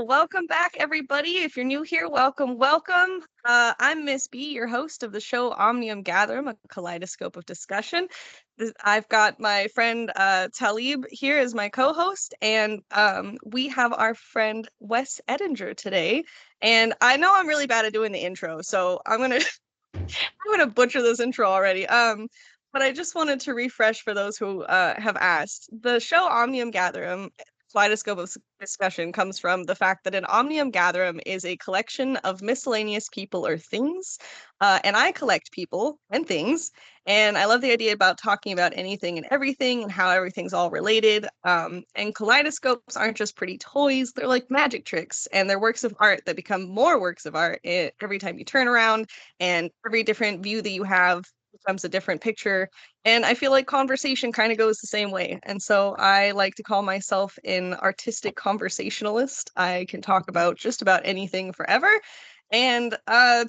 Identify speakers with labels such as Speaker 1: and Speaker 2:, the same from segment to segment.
Speaker 1: Well, welcome back, everybody. If you're new here, welcome, welcome. I'm Miss B, your host of the show Omnium Gatherum, a kaleidoscope of discussion. I've got my friend Talib here as my co-host, and we have our friend Wes Ettinger today. And I know I'm really bad at doing the intro, so I'm gonna butcher this intro already. But I just wanted to refresh for those who have asked. The show Omnium Gatherum, Kaleidoscope of Discussion, comes from the fact that an Omnium Gatherum is a collection of miscellaneous people or things. And I collect people and things. And I love the idea about talking about anything and everything and how everything's all related. And kaleidoscopes aren't just pretty toys, they're like magic tricks. And they're works of art that become more works of art every time you turn around, and every different view that you have becomes a different picture. And I feel like conversation kind of goes the same way. And so I like to call myself an artistic conversationalist. I can talk about just about anything forever. And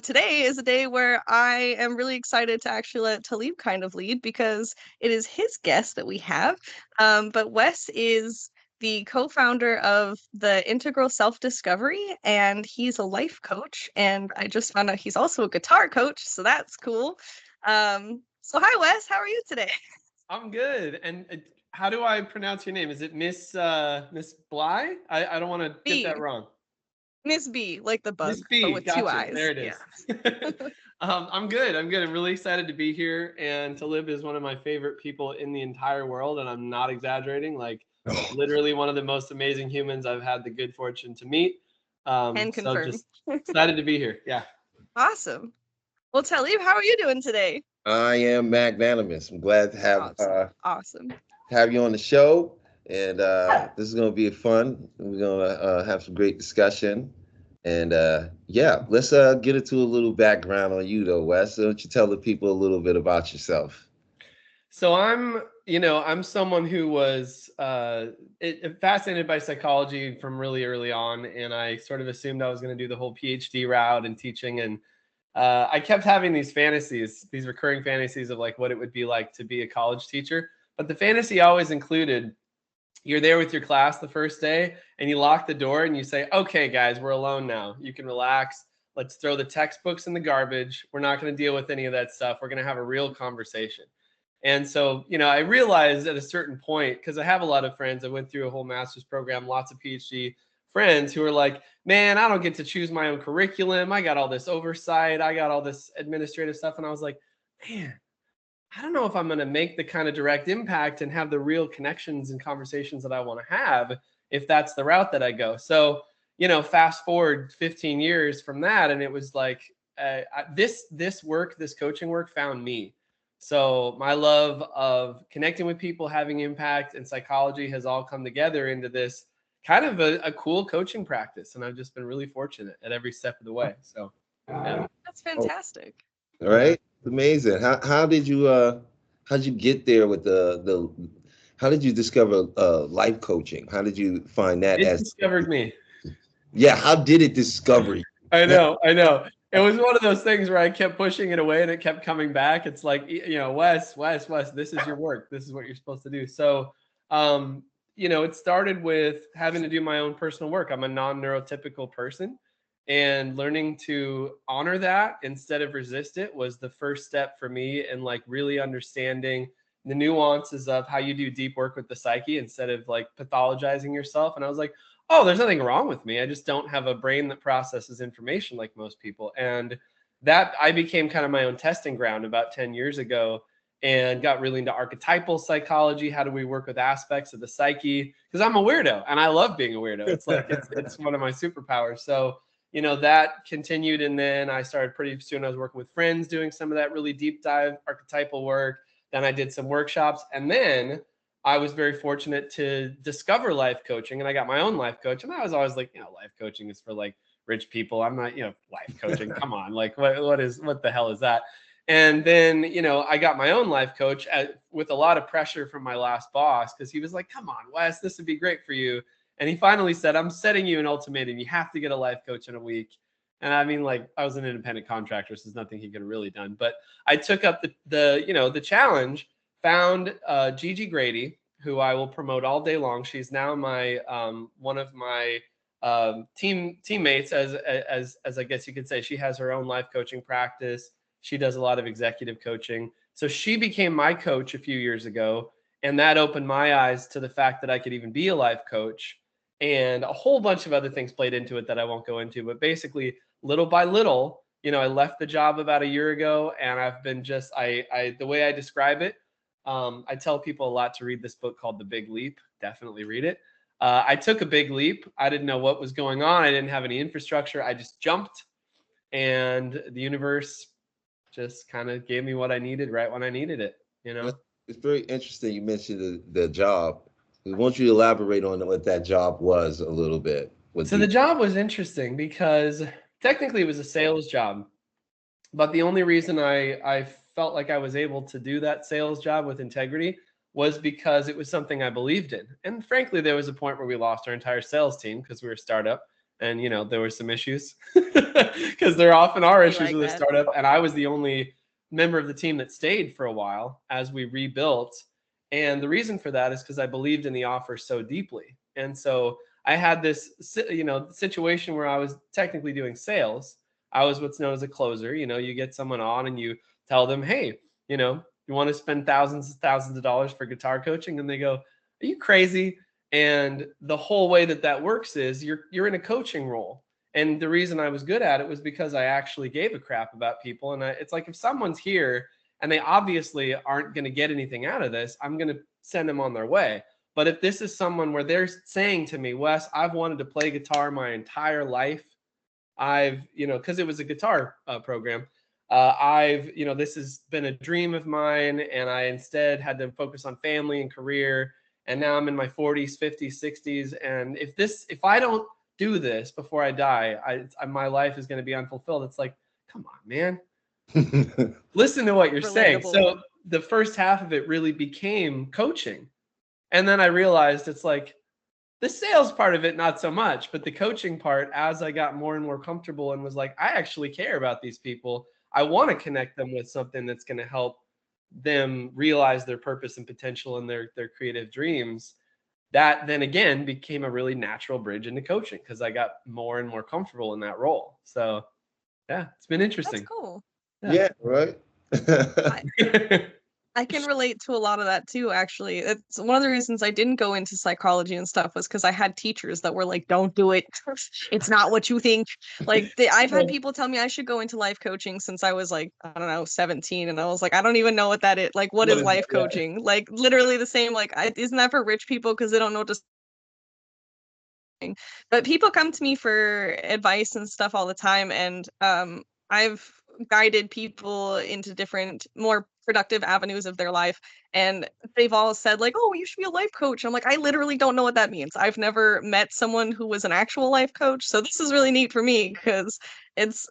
Speaker 1: today is a day where I am really excited to actually let Talib kind of lead, because it is his guest that we have. But Wes is the co-founder of the Integral Self-Discovery, and he's a life coach. And I just found out he's also a guitar coach, so that's cool. So hi Wes, how are you today?
Speaker 2: I'm good. And how do I pronounce your name? Is it Miss Bly? I don't want to get that
Speaker 1: B.
Speaker 2: wrong.
Speaker 1: Miss B, like the
Speaker 2: Miss
Speaker 1: bug, but
Speaker 2: B.
Speaker 1: with two
Speaker 2: Gotcha.
Speaker 1: eyes.
Speaker 2: There it
Speaker 1: Yeah.
Speaker 2: is. I'm good. I'm good. I'm really excited to be here. And Talib is one of my favorite people in the entire world. And I'm not exaggerating. Like, literally one of the most amazing humans I've had the good fortune to meet.
Speaker 1: And
Speaker 2: So
Speaker 1: confirm.
Speaker 2: just excited to be here. Yeah.
Speaker 1: Awesome. Well, Talib, how are you doing today?
Speaker 3: I am magnanimous. I'm glad to
Speaker 1: Awesome. Awesome.
Speaker 3: have you on the show, and this is going to be fun. We're going to have some great discussion, and yeah, let's get into a little background on you, though, Wes. Why don't you tell the people a little bit about yourself?
Speaker 2: So I'm someone who was fascinated by psychology from really early on, and I sort of assumed I was going to do the whole PhD route and teaching, and I kept having these fantasies, these recurring fantasies of like what it would be like to be a college teacher. But the fantasy always included you're there with your class the first day and you lock the door and you say, okay, guys, we're alone now. You can relax. Let's throw the textbooks in the garbage. We're not going to deal with any of that stuff. We're going to have a real conversation. And so, I realized at a certain point, because I have a lot of friends, I went through a whole master's program, lots of PhD friends who are like, man, I don't get to choose my own curriculum. I got all this oversight. I got all this administrative stuff. And I was like, man, I don't know if I'm going to make the kind of direct impact and have the real connections and conversations that I want to have if that's the route that I go. So, fast forward 15 years from that, and it was like this coaching work found me. So my love of connecting with people, having impact, and psychology has all come together into this kind of a cool coaching practice. And I've just been really fortunate at every step of the way. So, yeah.
Speaker 1: That's fantastic.
Speaker 3: All right, amazing. How did you get there with the how did you discover life coaching? How did you find that
Speaker 2: It
Speaker 3: as
Speaker 2: discovered me.
Speaker 3: yeah? How did it discover you?
Speaker 2: I know. It was one of those things where I kept pushing it away and it kept coming back. It's like, Wes, this is your work. This is what you're supposed to do. So, it started with having to do my own personal work. I'm a non-neurotypical person, and learning to honor that instead of resist it was the first step for me in like really understanding the nuances of how you do deep work with the psyche instead of like pathologizing yourself. And I was like, oh, there's nothing wrong with me. I just don't have a brain that processes information like most people. And that I became kind of my own testing ground about 10 years ago, and got really into archetypal psychology. How do we work with aspects of the psyche? Because I'm a weirdo and I love being a weirdo. It's like, it's one of my superpowers. So, that continued. And then I started pretty soon. I was working with friends doing some of that really deep dive archetypal work. Then I did some workshops. And then I was very fortunate to discover life coaching, and I got my own life coach. And I was always like, life coaching is for like rich people. I'm not, life coaching. Come on. Like what the hell is that? And then, I got my own life coach with a lot of pressure from my last boss, because he was like, come on, Wes, this would be great for you. And he finally said, I'm setting you an ultimatum. You have to get a life coach in a week. And I mean, like, I was an independent contractor, so there's nothing he could have really done. But I took up the challenge, found Gigi Grady, who I will promote all day long. She's now my one of my teammates, as I guess you could say. She has her own life coaching practice. She does a lot of executive coaching. So she became my coach a few years ago, and that opened my eyes to the fact that I could even be a life coach. And a whole bunch of other things played into it that I won't go into. But basically, little by little, I left the job about a year ago, and I've been just the way I describe it. I tell people a lot to read this book called The Big Leap. Definitely read it. I took a big leap. I didn't know what was going on. I didn't have any infrastructure. I just jumped, and the universe just kind of gave me what I needed right when I needed it.
Speaker 3: It's very interesting. You mentioned the job. We want you to elaborate on what that job was a little bit.
Speaker 2: So the job was interesting because technically it was a sales job, but the only reason I felt like I was able to do that sales job with integrity was because it was something I believed in. And frankly, there was a point where we lost our entire sales team because we were a startup, and there were some issues because there often are issues with a startup. And I was the only member of the team that stayed for a while as we rebuilt. And the reason for that is because I believed in the offer so deeply. And so I had this, situation where I was technically doing sales. I was what's known as a closer. You get someone on and you tell them, hey, you want to spend thousands of dollars for guitar coaching? And they go, are you crazy? And the whole way that works is you're in a coaching role. And the reason I was good at it was because I actually gave a crap about people. And it's like, if someone's here and they obviously aren't going to get anything out of this, I'm going to send them on their way. But if this is someone where they're saying to me, Wes, I've wanted to play guitar my entire life. Because it was a guitar program. This has been a dream of mine, and I instead had to focus on family and career. And now I'm in my 40s, 50s, 60s. And if I don't do this before I die, my life is going to be unfulfilled. It's like, come on, man. Listen to what you're saying. So the first half of it really became coaching. And then I realized it's like the sales part of it, not so much, but the coaching part, as I got more and more comfortable and was like, I actually care about these people. I want to connect them with something that's going to help them realize their purpose and potential and their creative dreams. That then again became a really natural bridge into coaching because I got more and more comfortable in that role. So yeah, it's been interesting.
Speaker 1: That's cool.
Speaker 3: Yeah, right.
Speaker 1: I can relate to a lot of that too, actually. It's one of the reasons I didn't go into psychology and stuff was because I had teachers that were like, don't do it. It's not what you think. Like I've had people tell me I should go into life coaching since I was like, I don't know, 17. And I was like, I don't even know what that is. Like, what is life coaching? Like literally the same, like, isn't that for rich people because they don't know what to. But people come to me for advice and stuff all the time. And I've guided people into different, more productive avenues of their life. And they've all said like, oh, you should be a life coach. I'm like, I literally don't know what that means. I've never met someone who was an actual life coach. So this is really neat for me because it's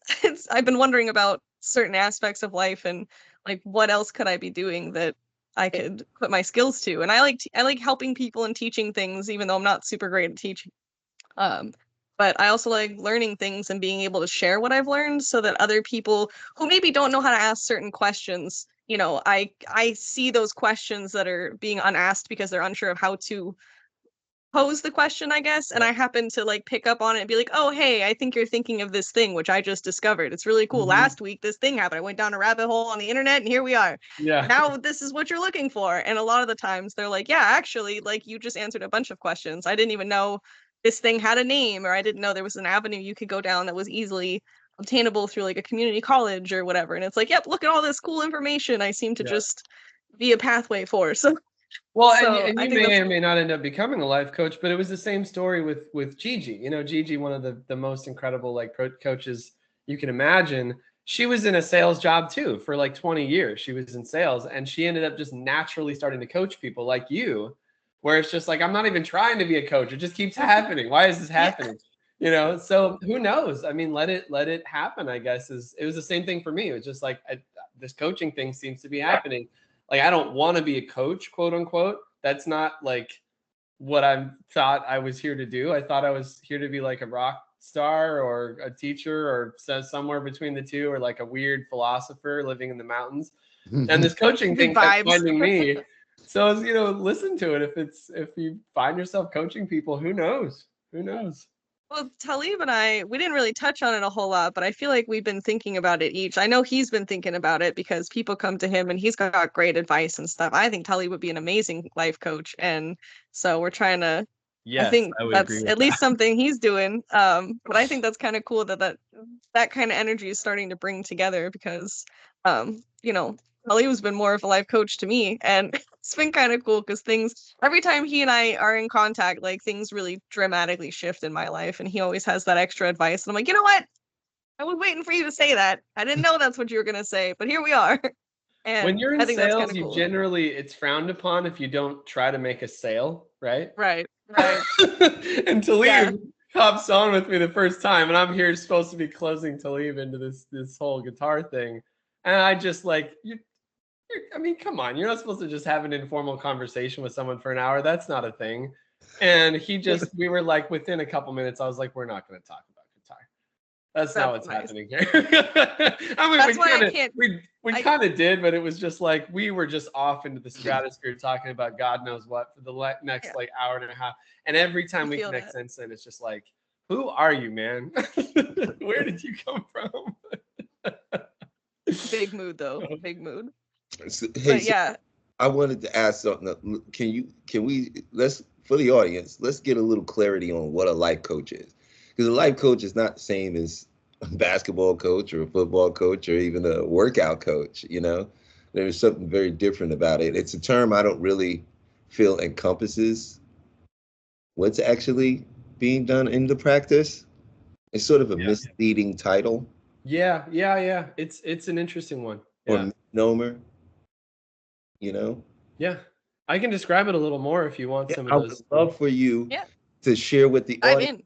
Speaker 1: I've been wondering about certain aspects of life and like, what else could I be doing that I could put my skills to? And I like helping people and teaching things, even though I'm not super great at teaching. But I also like learning things and being able to share what I've learned so that other people who maybe don't know how to ask certain questions, I see those questions that are being unasked because they're unsure of how to pose the question, I guess. And I happen to like pick up on it and be like, oh, hey, I think you're thinking of this thing, which I just discovered. It's really cool. Mm-hmm. Last week, this thing happened. I went down a rabbit hole on the internet and here we are. Yeah. Now this is what you're looking for. And a lot of the times they're like, yeah, actually, like you just answered a bunch of questions. I didn't even know this thing had a name, or I didn't know there was an avenue you could go down that was easily obtainable through like a community college or whatever. And it's like, yep, look at all this cool information I seem to just be a pathway for. So
Speaker 2: well, so, and you may or may not end up becoming a life coach, but it was the same story with Gigi. Gigi, one of the most incredible like coaches you can imagine. She was in a sales job too for like 20 years. She was in sales, and she ended up just naturally starting to coach people like you, where it's just like, I'm not even trying to be a coach. It just keeps happening. Why is this happening? So who knows? I mean, let it happen, I guess. It was the same thing for me. It was just like, this coaching thing seems to be happening. Like, I don't want to be a coach, quote unquote. That's not like what I thought I was here to do. I thought I was here to be like a rock star or a teacher or somewhere between the two, or like a weird philosopher living in the mountains. And this coaching thing kept finding me. So, listen to it. If you find yourself coaching people, who knows?
Speaker 1: Well, Talib and I, we didn't really touch on it a whole lot, but I feel like we've been thinking about it each. I know he's been thinking about it because people come to him and he's got great advice and stuff. I think Talib would be an amazing life coach. And so we're trying to, I
Speaker 2: Yes,
Speaker 1: think
Speaker 2: I would agree
Speaker 1: that's
Speaker 2: with
Speaker 1: at least something he's doing. But I think that's kind of cool that kind of energy is starting to bring together because, you know, Talib's been more of a life coach to me. And it's been kind of cool because every time he and I are in contact, like things really dramatically shift in my life. And he always has that extra advice. And I'm like, you know what? I was waiting for you to say that. I didn't know that's what you were going to say, but here we are.
Speaker 2: When
Speaker 1: And
Speaker 2: you're
Speaker 1: I
Speaker 2: in
Speaker 1: think that's kind
Speaker 2: sales,
Speaker 1: of
Speaker 2: you
Speaker 1: cool.
Speaker 2: generally, it's frowned upon if you don't try to make a sale, right?
Speaker 1: Right.
Speaker 2: And Talib
Speaker 1: Yeah.
Speaker 2: hops on with me the first time, and I'm here supposed to be closing Talib into this whole guitar thing. And I just like, I mean, come on, you're not supposed to just have an informal conversation with someone for an hour. That's not a thing. And we were like, within a couple minutes, I was like, we're not going to talk about guitar. That's not what's
Speaker 1: nice.
Speaker 2: happening here. I mean,
Speaker 1: That's why I can't.
Speaker 2: we kind of did, but it was just like we were just off into the stratosphere talking about God knows what for the next like hour and a half. And every time we connect since then, it's just like, who are you, man? Where did you come from?
Speaker 1: Big mood though. Big mood.
Speaker 3: So,
Speaker 1: But yeah.
Speaker 3: I wanted to ask something. Can we for the audience, let's get a little clarity on what a life coach is. Because a life coach is not the same as a basketball coach or a football coach or even a workout coach, you know? There's something very different about it. It's a term I don't really feel encompasses what's actually being done in the practice. It's sort of a misleading title.
Speaker 2: Yeah. It's an interesting one.
Speaker 3: Or misnomer, you know?
Speaker 2: Yeah. I can describe it a little more if you want some of those.
Speaker 3: I would love for you to share with the audience.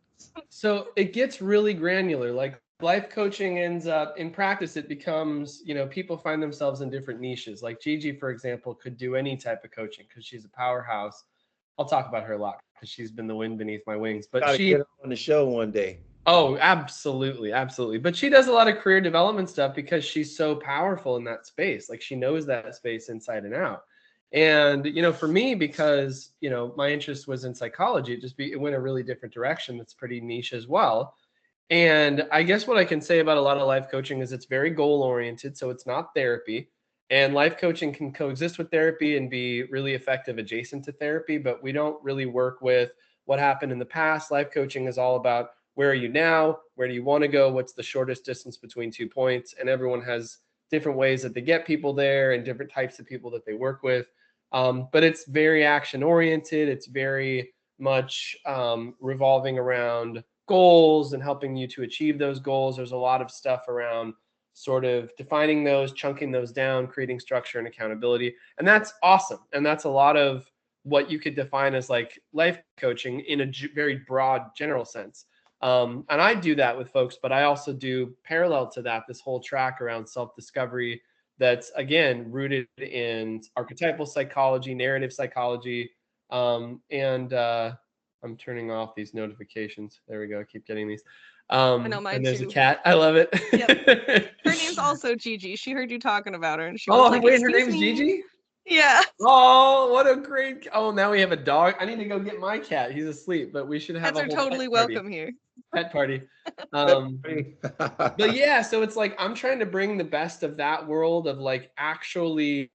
Speaker 2: So it gets really granular. Like life coaching ends up in practice, it becomes, people find themselves in different niches. Like Gigi, for example, could do any type of coaching because she's a powerhouse. I'll talk about her a lot because she's been the wind beneath my wings. But she
Speaker 3: get her on the show one day.
Speaker 2: Oh, absolutely. Absolutely. But she does a lot of career development stuff because she's so powerful in that space. Like she knows that space inside and out. And, for me, because, my interest was in psychology, it went a really different direction. That's pretty niche as well. And I guess what I can say about a lot of life coaching is it's very goal oriented. So it's not therapy. And life coaching can coexist with therapy and be really effective adjacent to therapy. But we don't really work with what happened in the past. Life coaching is all about where are you now? Where do you want to go? What's the shortest distance between 2 points? And everyone has different ways that they get people there and different types of people that they work with. But it's very action oriented. It's very much revolving around goals and helping you to achieve those goals. There's a lot of stuff around sort of defining those, chunking those down, creating structure and accountability. And that's awesome. And that's a lot of what you could define as like life coaching in a very broad general sense. And I do that with folks, but I also do parallel to that, this whole track around self-discovery that's, again, rooted in archetypal psychology, narrative psychology. And I'm turning off these notifications. There we go. I keep getting these.
Speaker 1: I know mine
Speaker 2: and there's
Speaker 1: too.
Speaker 2: a cat. I love it.
Speaker 1: Yep. Her name's also Gigi. She heard you talking about her. And she was like,
Speaker 2: wait, her name's
Speaker 1: me.
Speaker 2: Gigi?
Speaker 1: Yeah.
Speaker 2: Oh, what a great. Oh, now we have a dog. I need to go get my cat. He's asleep, but we should have
Speaker 1: Pets
Speaker 2: a
Speaker 1: are
Speaker 2: whole
Speaker 1: totally welcome here.
Speaker 2: Pet party. But yeah, so it's like I'm trying to bring the best of that world of like actually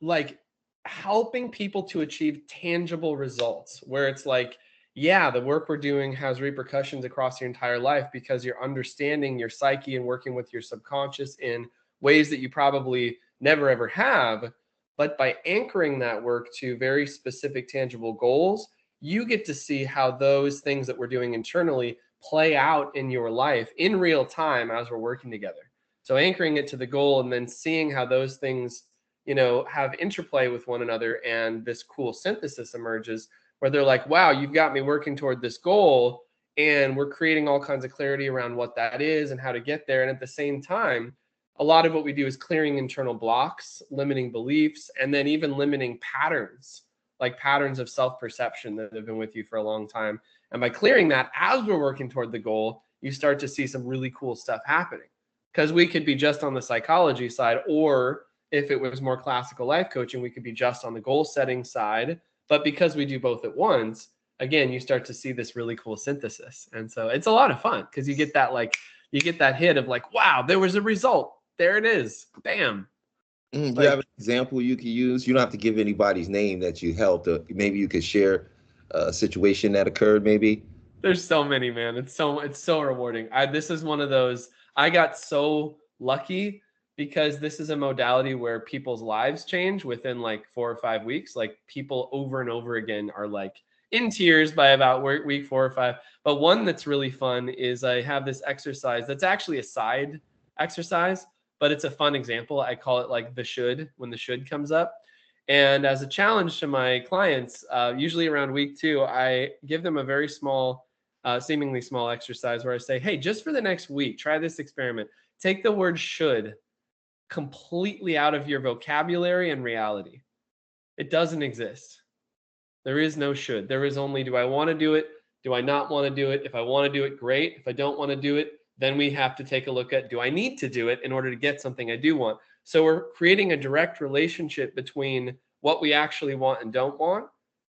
Speaker 2: like helping people to achieve tangible results where it's like, yeah, the work we're doing has repercussions across your entire life because you're understanding your psyche and working with your subconscious in ways that you probably never ever have. But by anchoring that work to very specific tangible goals, you get to see how those things that we're doing internally play out in your life in real time as we're working together. So anchoring it to the goal and then seeing how those things, have interplay with one another, and this cool synthesis emerges where they're like, wow, you've got me working toward this goal, and we're creating all kinds of clarity around what that is and how to get there. And at the same time, a lot of what we do is clearing internal blocks, limiting beliefs, and then even limiting patterns, like patterns of self-perception that have been with you for a long time. And by clearing that as we're working toward the goal, you start to see some really cool stuff happening. Because we could be just on the psychology side, or if it was more classical life coaching, we could be just on the goal setting side. But because we do both at once, again, you start to see this really cool synthesis. And so it's a lot of fun because you get that hit of like, wow, there was a result. There it is. Bam.
Speaker 3: You have an example you could use? You don't have to give anybody's name that you helped. Maybe you could share a situation that occurred, maybe.
Speaker 2: There's so many, man. It's so rewarding. This is one of those, I got so lucky because this is a modality where people's lives change within like 4 or 5 weeks. Like people over and over again are like in tears by about week 4 or 5. But one that's really fun is I have this exercise that's actually a side exercise, but it's a fun example. I call it like the should, when the should comes up. And as a challenge to my clients, usually around week 2, I give them a very small, seemingly small exercise where I say, hey, just for the next week, try this experiment. Take the word should completely out of your vocabulary and reality. It doesn't exist. There is no should. There is only, do I want to do it? Do I not want to do it? If I want to do it, great. If I don't want to do it, then we have to take a look at, do I need to do it in order to get something I do want? So we're creating a direct relationship between what we actually want and don't want,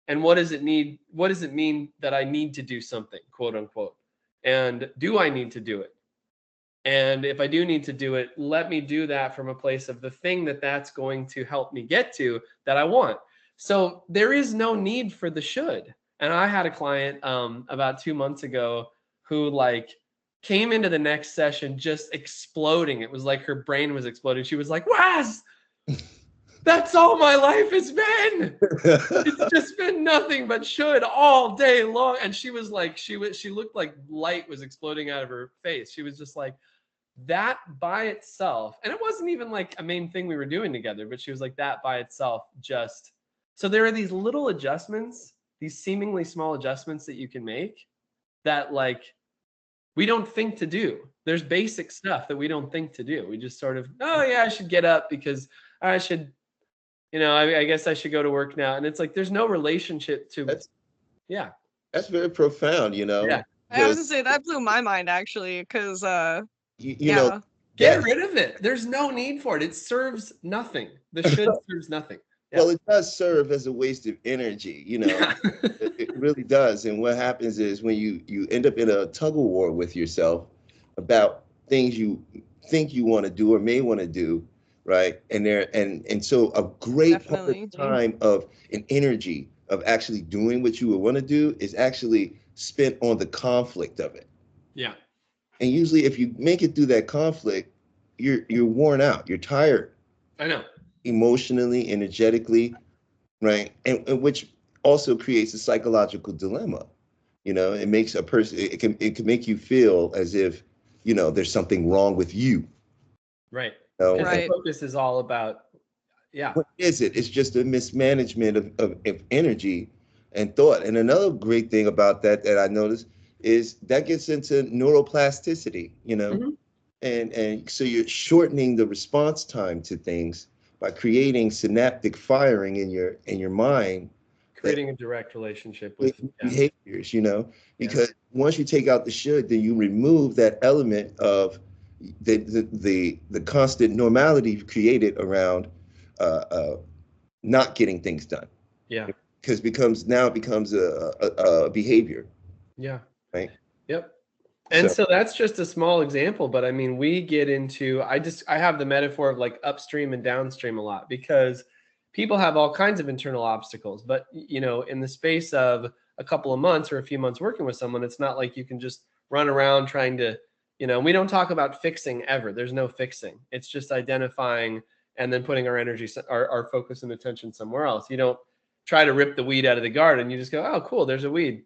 Speaker 2: and what does it need? What does it mean that I need to do something, quote unquote? And do I need to do it? And if I do need to do it, let me do that from a place of the thing that's going to help me get to that I want. So there is no need for the should. And I had a client about 2 months ago who like came into the next session just exploding. It was like her brain was exploding. She was like, Wes, that's all my life has been. It's just been nothing but should all day long. And she was like, she looked like light was exploding out of her face. She was just like, that by itself, and it wasn't even like a main thing we were doing together, but she was like, that by itself just, so there are these little adjustments, these seemingly small adjustments that you can make that like we don't think to do. There's basic stuff that we don't think to do. We just sort of, oh yeah, I should get up because I should, I guess I should go to work now. And it's like, there's no relationship to, yeah.
Speaker 3: That's very profound,
Speaker 2: Yeah.
Speaker 1: I was gonna say that blew my mind actually, because
Speaker 3: you know,
Speaker 2: get rid of it. There's no need for it. It serves nothing. The should serves nothing. Yeah.
Speaker 3: Well, it does serve as a waste of energy, it really does. And what happens is when you end up in a tug of war with yourself about things you think you want to do or may want to do, right? And so a great part of the time of an energy of actually doing what you would want to do is actually spent on the conflict of it.
Speaker 2: Yeah.
Speaker 3: And usually if you make it through that conflict, you're worn out, you're tired.
Speaker 2: I know.
Speaker 3: Emotionally, energetically, right? And which also creates a psychological dilemma. It makes a person, it can make you feel as if, there's something wrong with you.
Speaker 2: Right.
Speaker 1: Right.
Speaker 2: The focus is all about,
Speaker 3: What is it? It's just a mismanagement of energy and thought. And another great thing about that I noticed is that gets into neuroplasticity,
Speaker 2: Mm-hmm.
Speaker 3: and so you're shortening the response time to things by creating synaptic firing in your mind,
Speaker 2: creating a direct relationship with
Speaker 3: behaviors, because once you take out the should, then you remove that element of the constant normality created around not getting things done.
Speaker 2: Yeah.
Speaker 3: Because it becomes a behavior.
Speaker 2: Yeah.
Speaker 3: Right.
Speaker 2: Yep. And so that's just a small example, but I mean, we get into, I have the metaphor of like upstream and downstream a lot because people have all kinds of internal obstacles, but in the space of a couple of months or a few months working with someone, it's not like you can just run around trying to, we don't talk about fixing ever. There's no fixing. It's just identifying and then putting our energy, our focus and attention somewhere else. You don't try to rip the weed out of the garden. You just go, oh, cool, there's a weed.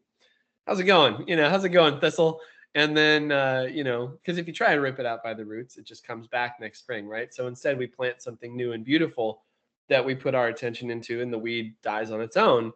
Speaker 2: How's it going? How's it going, Thistle? And then, because if you try and rip it out by the roots, it just comes back next spring, right? So instead we plant something new and beautiful that we put our attention into and the weed dies on its own.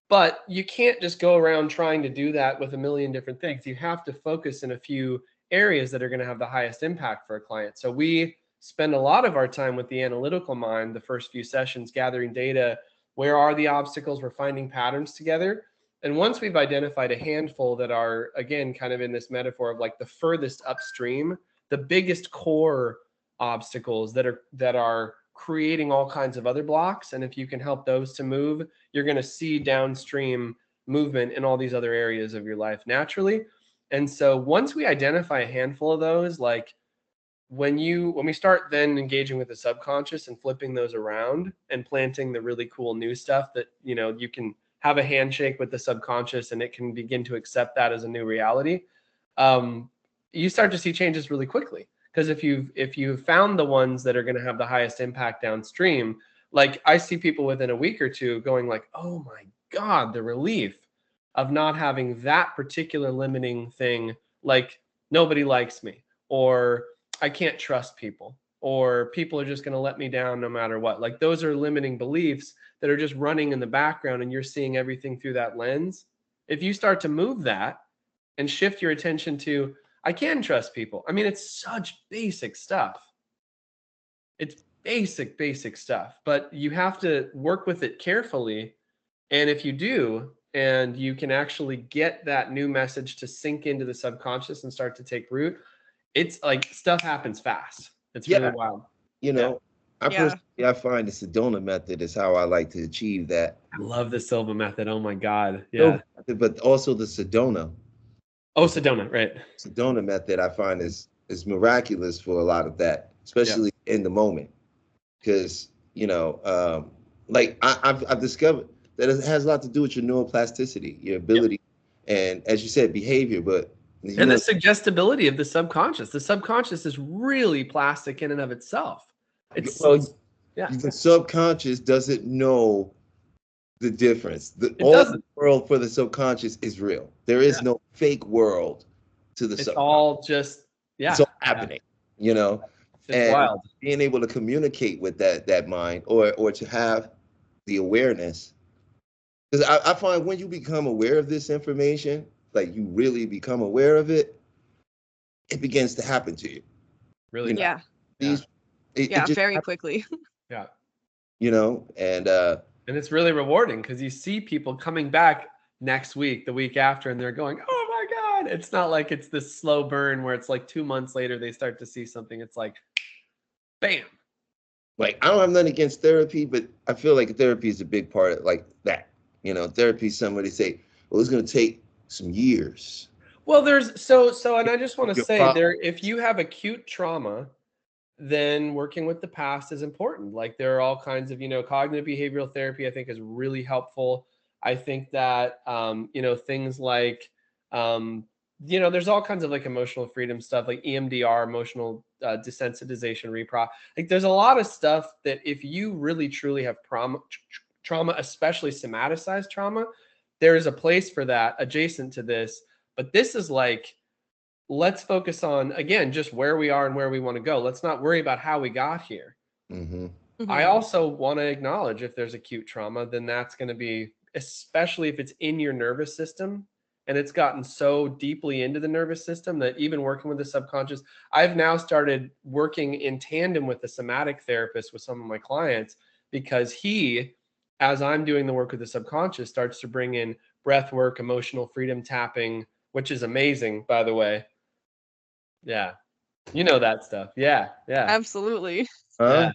Speaker 2: But you can't just go around trying to do that with a million different things. You have to focus in a few areas that are going to have the highest impact for a client. So we spend a lot of our time with the analytical mind, the first few sessions, gathering data. Where are the obstacles? We're finding patterns together. And once we've identified a handful that are, again, kind of in this metaphor of like the furthest upstream, the biggest core obstacles that are creating all kinds of other blocks. And if you can help those to move, you're going to see downstream movement in all these other areas of your life naturally. And so once we identify a handful of those, like when we start then engaging with the subconscious and flipping those around and planting the really cool new stuff that, you can have a handshake with the subconscious and it can begin to accept that as a new reality. You start to see changes really quickly. Because if you've found the ones that are going to have the highest impact downstream, like I see people within a week or two going like, oh my God, the relief of not having that particular limiting thing, like nobody likes me, or I can't trust people, or people are just going to let me down no matter what. Like those are limiting beliefs that are just running in the background and you're seeing everything through that lens. If you start to move that and shift your attention to, I can trust people. I mean, it's such basic stuff. It's basic stuff, but you have to work with it carefully. And if you do, and you can actually get that new message to sink into the subconscious and start to take root, it's like stuff happens fast. It's really wild.
Speaker 3: I find the Sedona method is how I like to achieve that.
Speaker 2: I love the Silva method. Oh my God. Yeah.
Speaker 3: But also the Sedona.
Speaker 2: Oh, Sedona, right.
Speaker 3: Sedona method I find is miraculous for a lot of that, especially in the moment. Because, like I've discovered that it has a lot to do with your neuroplasticity, your ability, and as you said, behavior, but
Speaker 2: and the suggestibility of the subconscious. The subconscious is really plastic in and of itself.
Speaker 3: The subconscious doesn't know the difference. The world for the subconscious is real. There is no fake world to the subconscious.
Speaker 2: It's all just
Speaker 3: it's all happening.
Speaker 2: It's wild.
Speaker 3: Being able to communicate with that mind or to have the awareness. Because I find when you become aware of this information, like you really become aware of it, it begins to happen to you.
Speaker 2: Really?
Speaker 1: Very quickly.
Speaker 2: Yeah.
Speaker 3: And
Speaker 2: it's really rewarding because you see people coming back next week, the week after, and they're going, oh my God. It's not like it's this slow burn where it's like 2 months later, they start to see something. It's like, bam.
Speaker 3: Like, I don't have nothing against therapy, but I feel like therapy is a big part of like that. Therapy, somebody say, well, it's going to take some years.
Speaker 2: Well, there's and I just want to say if you have acute trauma, then working with the past is important. Like there are all kinds of, cognitive behavioral therapy, I think is really helpful. I think that, things like, there's all kinds of like emotional freedom stuff, like EMDR, emotional desensitization, repro. Like there's a lot of stuff that if you really truly have trauma, especially somaticized trauma, there is a place for that adjacent to this. But this is like, let's focus on, again, just where we are and where we want to go. Let's not worry about how we got here.
Speaker 3: Mm-hmm.
Speaker 1: Mm-hmm.
Speaker 2: I also want to acknowledge if there's acute trauma, then that's going to be, especially if it's in your nervous system and it's gotten so deeply into the nervous system that even working with the subconscious, I've now started working in tandem with the somatic therapist with some of my clients because he, as I'm doing the work with the subconscious, starts to bring in breath work, emotional freedom tapping, which is amazing, by the way. Yeah. That stuff. Yeah.
Speaker 1: Absolutely.
Speaker 2: Get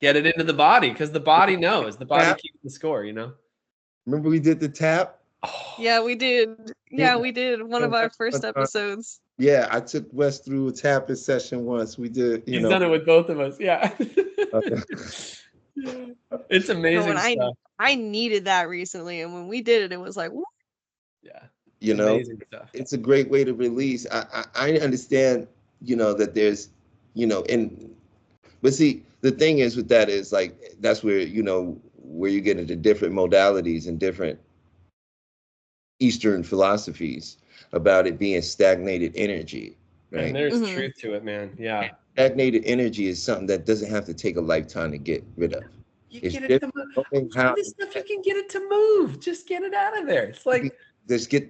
Speaker 2: it into the body because the body knows. The body keeps the score,
Speaker 3: Remember we did the tap?
Speaker 2: Oh.
Speaker 1: Yeah, we did. Yeah, we did. One of our first episodes.
Speaker 3: Yeah, I took Wes through a tapping session once. We did,
Speaker 2: He's done it with both of us. Yeah. It's amazing stuff.
Speaker 1: I needed that recently. And when we did it, it was like, what?
Speaker 2: Yeah.
Speaker 3: Amazing stuff. It's a great way to release. I understand, that there's, but see, the thing is with that is like, that's where, where you get into different modalities and different Eastern philosophies about it being stagnated energy, right?
Speaker 2: And there's truth to it, man. Yeah.
Speaker 3: Stagnated energy is something that doesn't have to take a lifetime to get rid of.
Speaker 2: You can get it to move. Just get it out of there. It's like,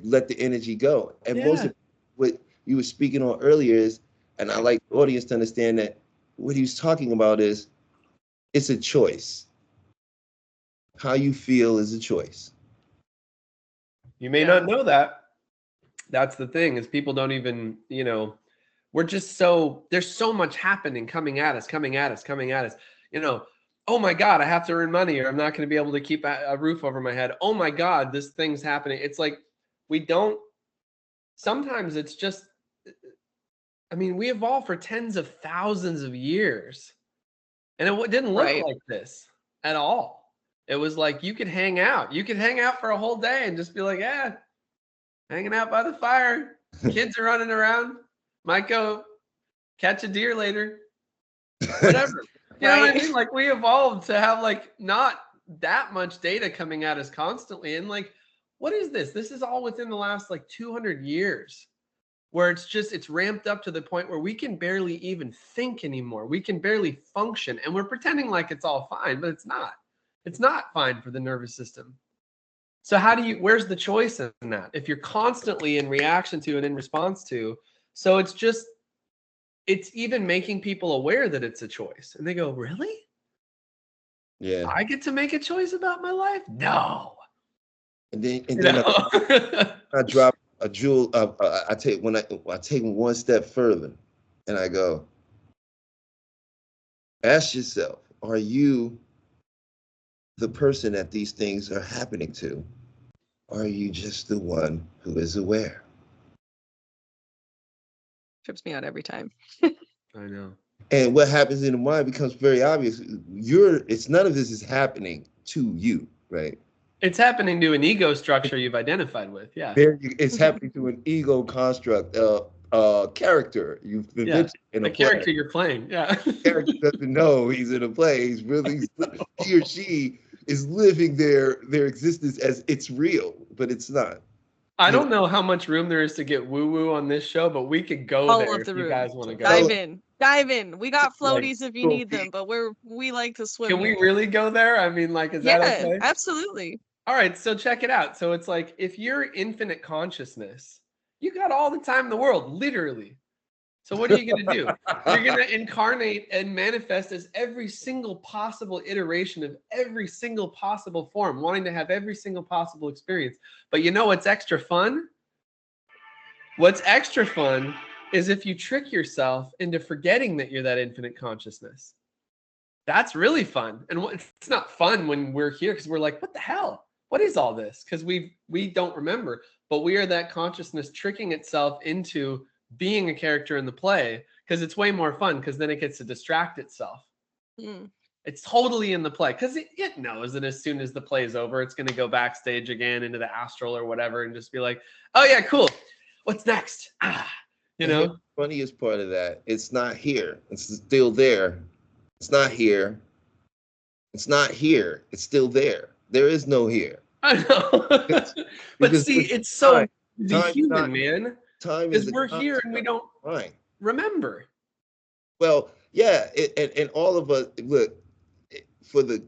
Speaker 3: let the energy go. And most of what you were speaking on earlier is, and I like the audience to understand that what he was talking about is, it's a choice. How you feel is a choice.
Speaker 2: You may not know that. That's the thing, is people don't even, we're just there's so much happening coming at us. oh my God, I have to earn money or I'm not going to be able to keep a roof over my head. Oh my God, this thing's happening. It's like sometimes it's just, I mean, we evolved for tens of thousands of years and it didn't look
Speaker 1: Right.
Speaker 2: like this at all. It was like you could hang out. You could hang out for a whole day and just be like, yeah, hanging out by the fire. Kids are running around. Might go catch a deer later. Whatever. You know what I
Speaker 1: Right.
Speaker 2: mean? Like we evolved to have like not that much data coming at us constantly. And like, what is this? This is all within the last like 200 years where it's ramped up to the point where we can barely even think anymore. We can barely function and we're pretending like it's all fine, but it's not. It's not fine for the nervous system. So where's the choice in that? If you're constantly in reaction to and in response to, so it's even making people aware that it's a choice. And they go, really?
Speaker 3: Yeah.
Speaker 2: I get to make a choice about my life? No.
Speaker 3: And then
Speaker 2: No.
Speaker 3: I drop a jewel. I take one step further, and I go, ask yourself: are you the person that these things are happening to? Or are you just the one who is aware?
Speaker 1: Trips me out every time.
Speaker 2: I know.
Speaker 3: And what happens in the mind becomes very obvious. It's none of this is happening to you, right?
Speaker 2: It's happening to an ego structure you've identified with. Yeah.
Speaker 3: It's happening to an ego construct, character you've been
Speaker 2: Yeah.
Speaker 3: in
Speaker 2: The
Speaker 3: a play.
Speaker 2: character you're playing. Yeah.
Speaker 3: The character doesn't know he's in a play. He or she is living their existence as it's real, but it's not.
Speaker 2: I don't know how much room there is to get woo-woo on this show, but we could go
Speaker 1: All
Speaker 2: there
Speaker 1: of
Speaker 2: if
Speaker 1: the
Speaker 2: you
Speaker 1: room.
Speaker 2: guys want to go.
Speaker 1: Dive in. Dive in. We got
Speaker 3: Like,
Speaker 1: floaties if you need them, but we like to swim.
Speaker 2: Can we
Speaker 1: here.
Speaker 2: really go there? I mean, like, is
Speaker 1: Yeah,
Speaker 2: that okay?
Speaker 1: absolutely.
Speaker 2: All right, so check it out. So it's like if you're infinite consciousness, you got all the time in the world, literally. So what are you going to do? You're going to incarnate and manifest as every single possible iteration of every single possible form, wanting to have every single possible experience. But you know what's extra fun? What's extra fun is if you trick yourself into forgetting that you're that infinite consciousness. That's really fun. And it's not fun when we're here because we're like, what the hell? What is all this? Because we don't remember. But we are that consciousness tricking itself into being a character in the play because it's way more fun because then it gets to distract itself. It's totally in the play because it knows that as soon as the play is over, it's going to go backstage again into the astral or whatever and just be like, oh yeah, cool. What's next? You know?
Speaker 3: The funniest part of that, it's not here. It's still there. It's not here. It's not here. It's still there. There is no here.
Speaker 2: I know. But see, it's so human, man.
Speaker 3: Time is
Speaker 2: because we're here and we don't remember.
Speaker 3: Well, yeah, and all of us look for the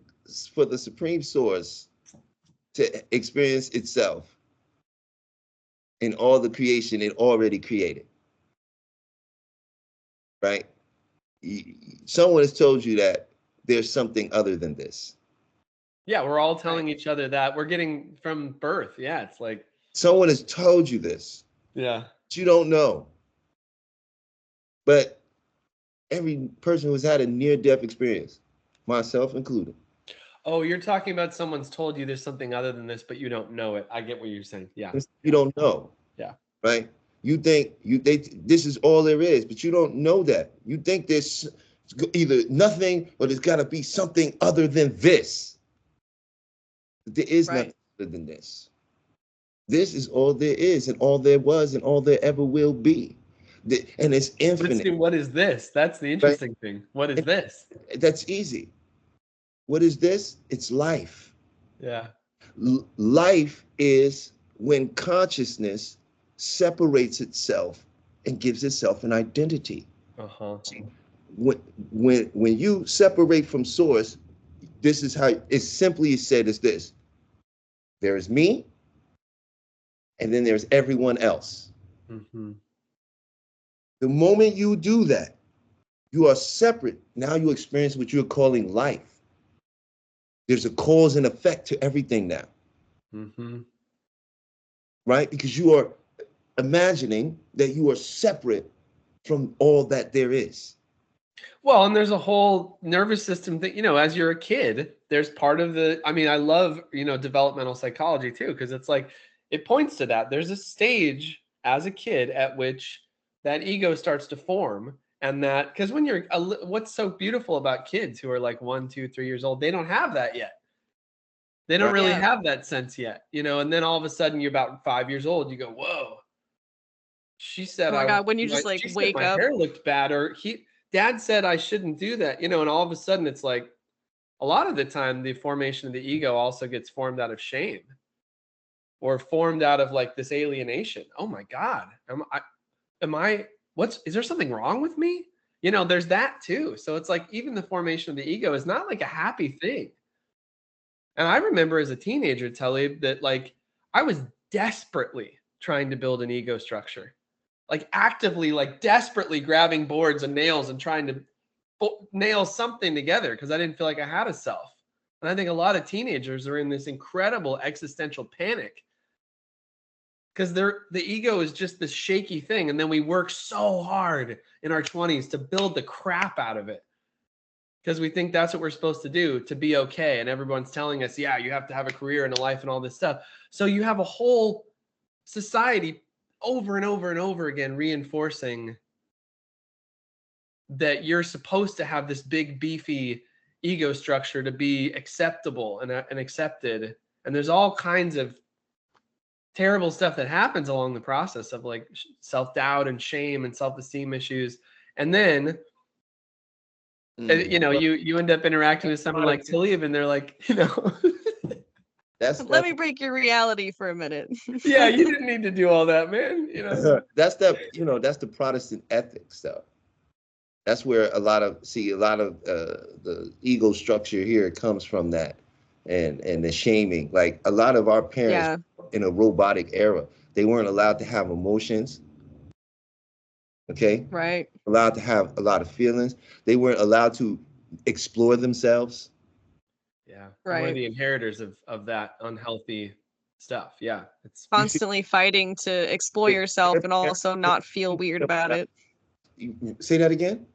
Speaker 3: supreme source to experience itself in all the creation it already created. Right? Someone has told you that there's something other than this.
Speaker 2: Yeah, we're all telling each other that. We're getting from birth. Yeah, it's like
Speaker 3: someone has told you this.
Speaker 2: Yeah.
Speaker 3: But you don't know. But every person who's had a near-death experience, myself included.
Speaker 2: Oh, you're talking about someone's told you there's something other than this, but you don't know it. I get what you're saying. Yeah.
Speaker 3: You don't know.
Speaker 2: Yeah.
Speaker 3: Right? You think this is all there is, but you don't know that. You think there's either nothing or there's got to be something other than this. There is nothing other than this. This is all there is and all there was and all there ever will be. And it's infinite.
Speaker 2: What is this? That's the interesting thing. What is this?
Speaker 3: That's easy. What is this? It's life.
Speaker 2: Yeah.
Speaker 3: Life is when consciousness separates itself and gives itself an identity. See, when you separate from source, this is how it's simply said as this. There is me, and then there's everyone else.
Speaker 2: Mm-hmm.
Speaker 3: The moment you do that, you are separate. Now you experience what you're calling life. There's a cause and effect to everything now.
Speaker 2: Mm-hmm.
Speaker 3: Right? Because you are imagining that you are separate from all that there is.
Speaker 2: Well, and there's a whole nervous system that, as you're a kid, there's part of I mean, I love, developmental psychology too, because it's like, it points to that. There's a stage as a kid at which that ego starts to form. And that, because when what's so beautiful about kids who are like 1, 2, 3 years old, they don't have that yet. They don't
Speaker 3: Right.
Speaker 2: really
Speaker 1: Yeah.
Speaker 2: have that sense yet, and then all of a sudden you're about 5 years old, you go, whoa, she said
Speaker 1: Oh my God, when you just like
Speaker 2: she said
Speaker 1: wake
Speaker 2: my
Speaker 1: up.
Speaker 2: hair looked bad, or dad said I shouldn't do that, and all of a sudden it's like a lot of the time the formation of the ego also gets formed out of shame or formed out of like this alienation. Oh my God, am I is there something wrong with me? There's that too. So it's like even the formation of the ego is not like a happy thing. And I remember as a teenager, Talib, that like I was desperately trying to build an ego structure, like actively, like desperately grabbing boards and nails and trying to nail something together because I didn't feel like I had a self. And I think a lot of teenagers are in this incredible existential panic because the ego is just this shaky thing. And then we work so hard in our 20s to build the crap out of it because we think that's what we're supposed to do to be okay. And everyone's telling us, yeah, you have to have a career and a life and all this stuff. So you have a whole society over and over and over again reinforcing that you're supposed to have this big beefy ego structure to be acceptable and accepted. And there's all kinds of terrible stuff that happens along the process of like self-doubt and shame and self-esteem issues. And then
Speaker 3: Well,
Speaker 2: you end up interacting with someone like Talib and they're like,
Speaker 3: that's
Speaker 1: Let me break your reality for a minute.
Speaker 2: yeah, you didn't need to do all that, man.
Speaker 3: that's the Protestant ethics stuff. That's where a lot of the ego structure here comes from, that and the shaming. Like a lot of our parents
Speaker 1: Yeah.
Speaker 3: in a robotic era, they weren't allowed to have emotions. Okay,
Speaker 1: Right.
Speaker 3: allowed to have a lot of feelings. They weren't allowed to explore themselves.
Speaker 2: Yeah, we're
Speaker 1: Right.
Speaker 2: the inheritors of that unhealthy stuff. Yeah, it's
Speaker 1: Constantly fighting to explore yourself and also not feel weird about it.
Speaker 3: Say that again.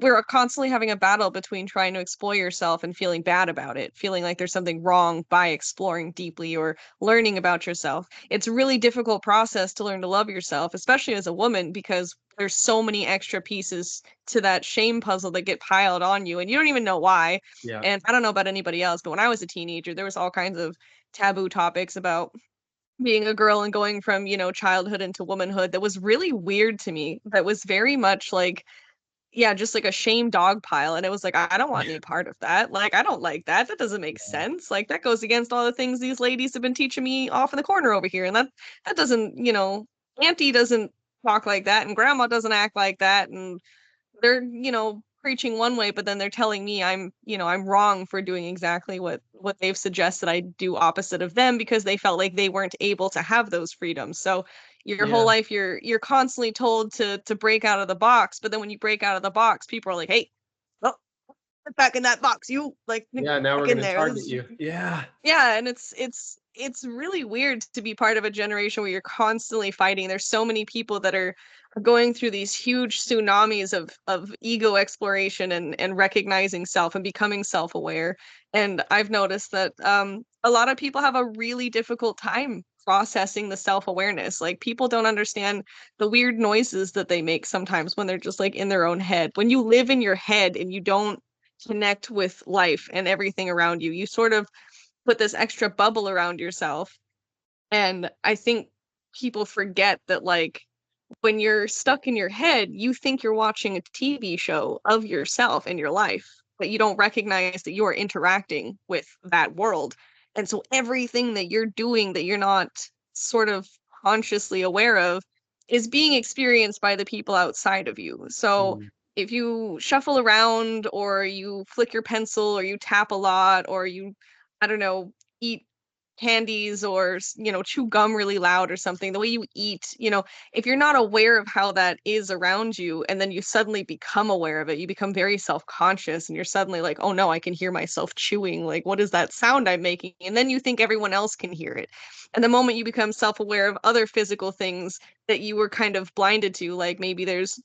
Speaker 1: We're constantly having a battle between trying to explore yourself and feeling bad about it, feeling like there's something wrong by exploring deeply or learning about yourself. It's a really difficult process to learn to love yourself, especially as a woman, because there's so many extra pieces to that shame puzzle that get piled on you and you don't even know why.
Speaker 2: yeah,
Speaker 1: And I don't know about anybody else, but when I was a teenager, there was all kinds of taboo topics about being a girl and going from, childhood into womanhood that was really weird to me. That was very much like, yeah, just like a shame dog pile, and it was like, I don't want any part of that. Like, I don't like that. That doesn't make sense. Like, that goes against all the things these ladies have been teaching me off in the corner over here, and that doesn't, auntie doesn't talk like that, and grandma doesn't act like that, and they're, preaching one way, but then they're telling me I'm wrong for doing exactly what they've suggested I do opposite of them because they felt like they weren't able to have those freedoms. So your whole
Speaker 2: yeah,
Speaker 1: life you're constantly told to break out of the box, but then when you break out of the box, people are like, "Hey, well, get back in that box. You like
Speaker 2: yeah. Now
Speaker 1: back
Speaker 2: we're
Speaker 1: in
Speaker 2: gonna
Speaker 1: there."
Speaker 2: target you. Yeah,
Speaker 1: Yeah, and it's really weird to be part of a generation where you're constantly fighting. There's so many people that are going through these huge tsunamis of ego exploration and recognizing self and becoming self-aware. And I've noticed that a lot of people have a really difficult time processing the self-awareness. Like people don't understand the weird noises that they make sometimes when they're just like in their own head. When you live in your head and you don't connect with life and everything around you, you sort of put this extra bubble around yourself. And I think people forget that, like, when you're stuck in your head, you think you're watching a TV show of yourself and your life, but you don't recognize that you're interacting with that world. And so everything that you're doing that you're not sort of consciously aware of is being experienced by the people outside of you. So
Speaker 2: mm,
Speaker 1: if you shuffle around or you flick your pencil or you tap a lot or you, I don't know, eat candies or, chew gum really loud or something, the way you eat, if you're not aware of how that is around you and then you suddenly become aware of it, you become very self-conscious and you're suddenly like, oh no, I can hear myself chewing. Like, what is that sound I'm making? And then you think everyone else can hear it. And the moment you become self-aware of other physical things that you were kind of blinded to, like maybe there's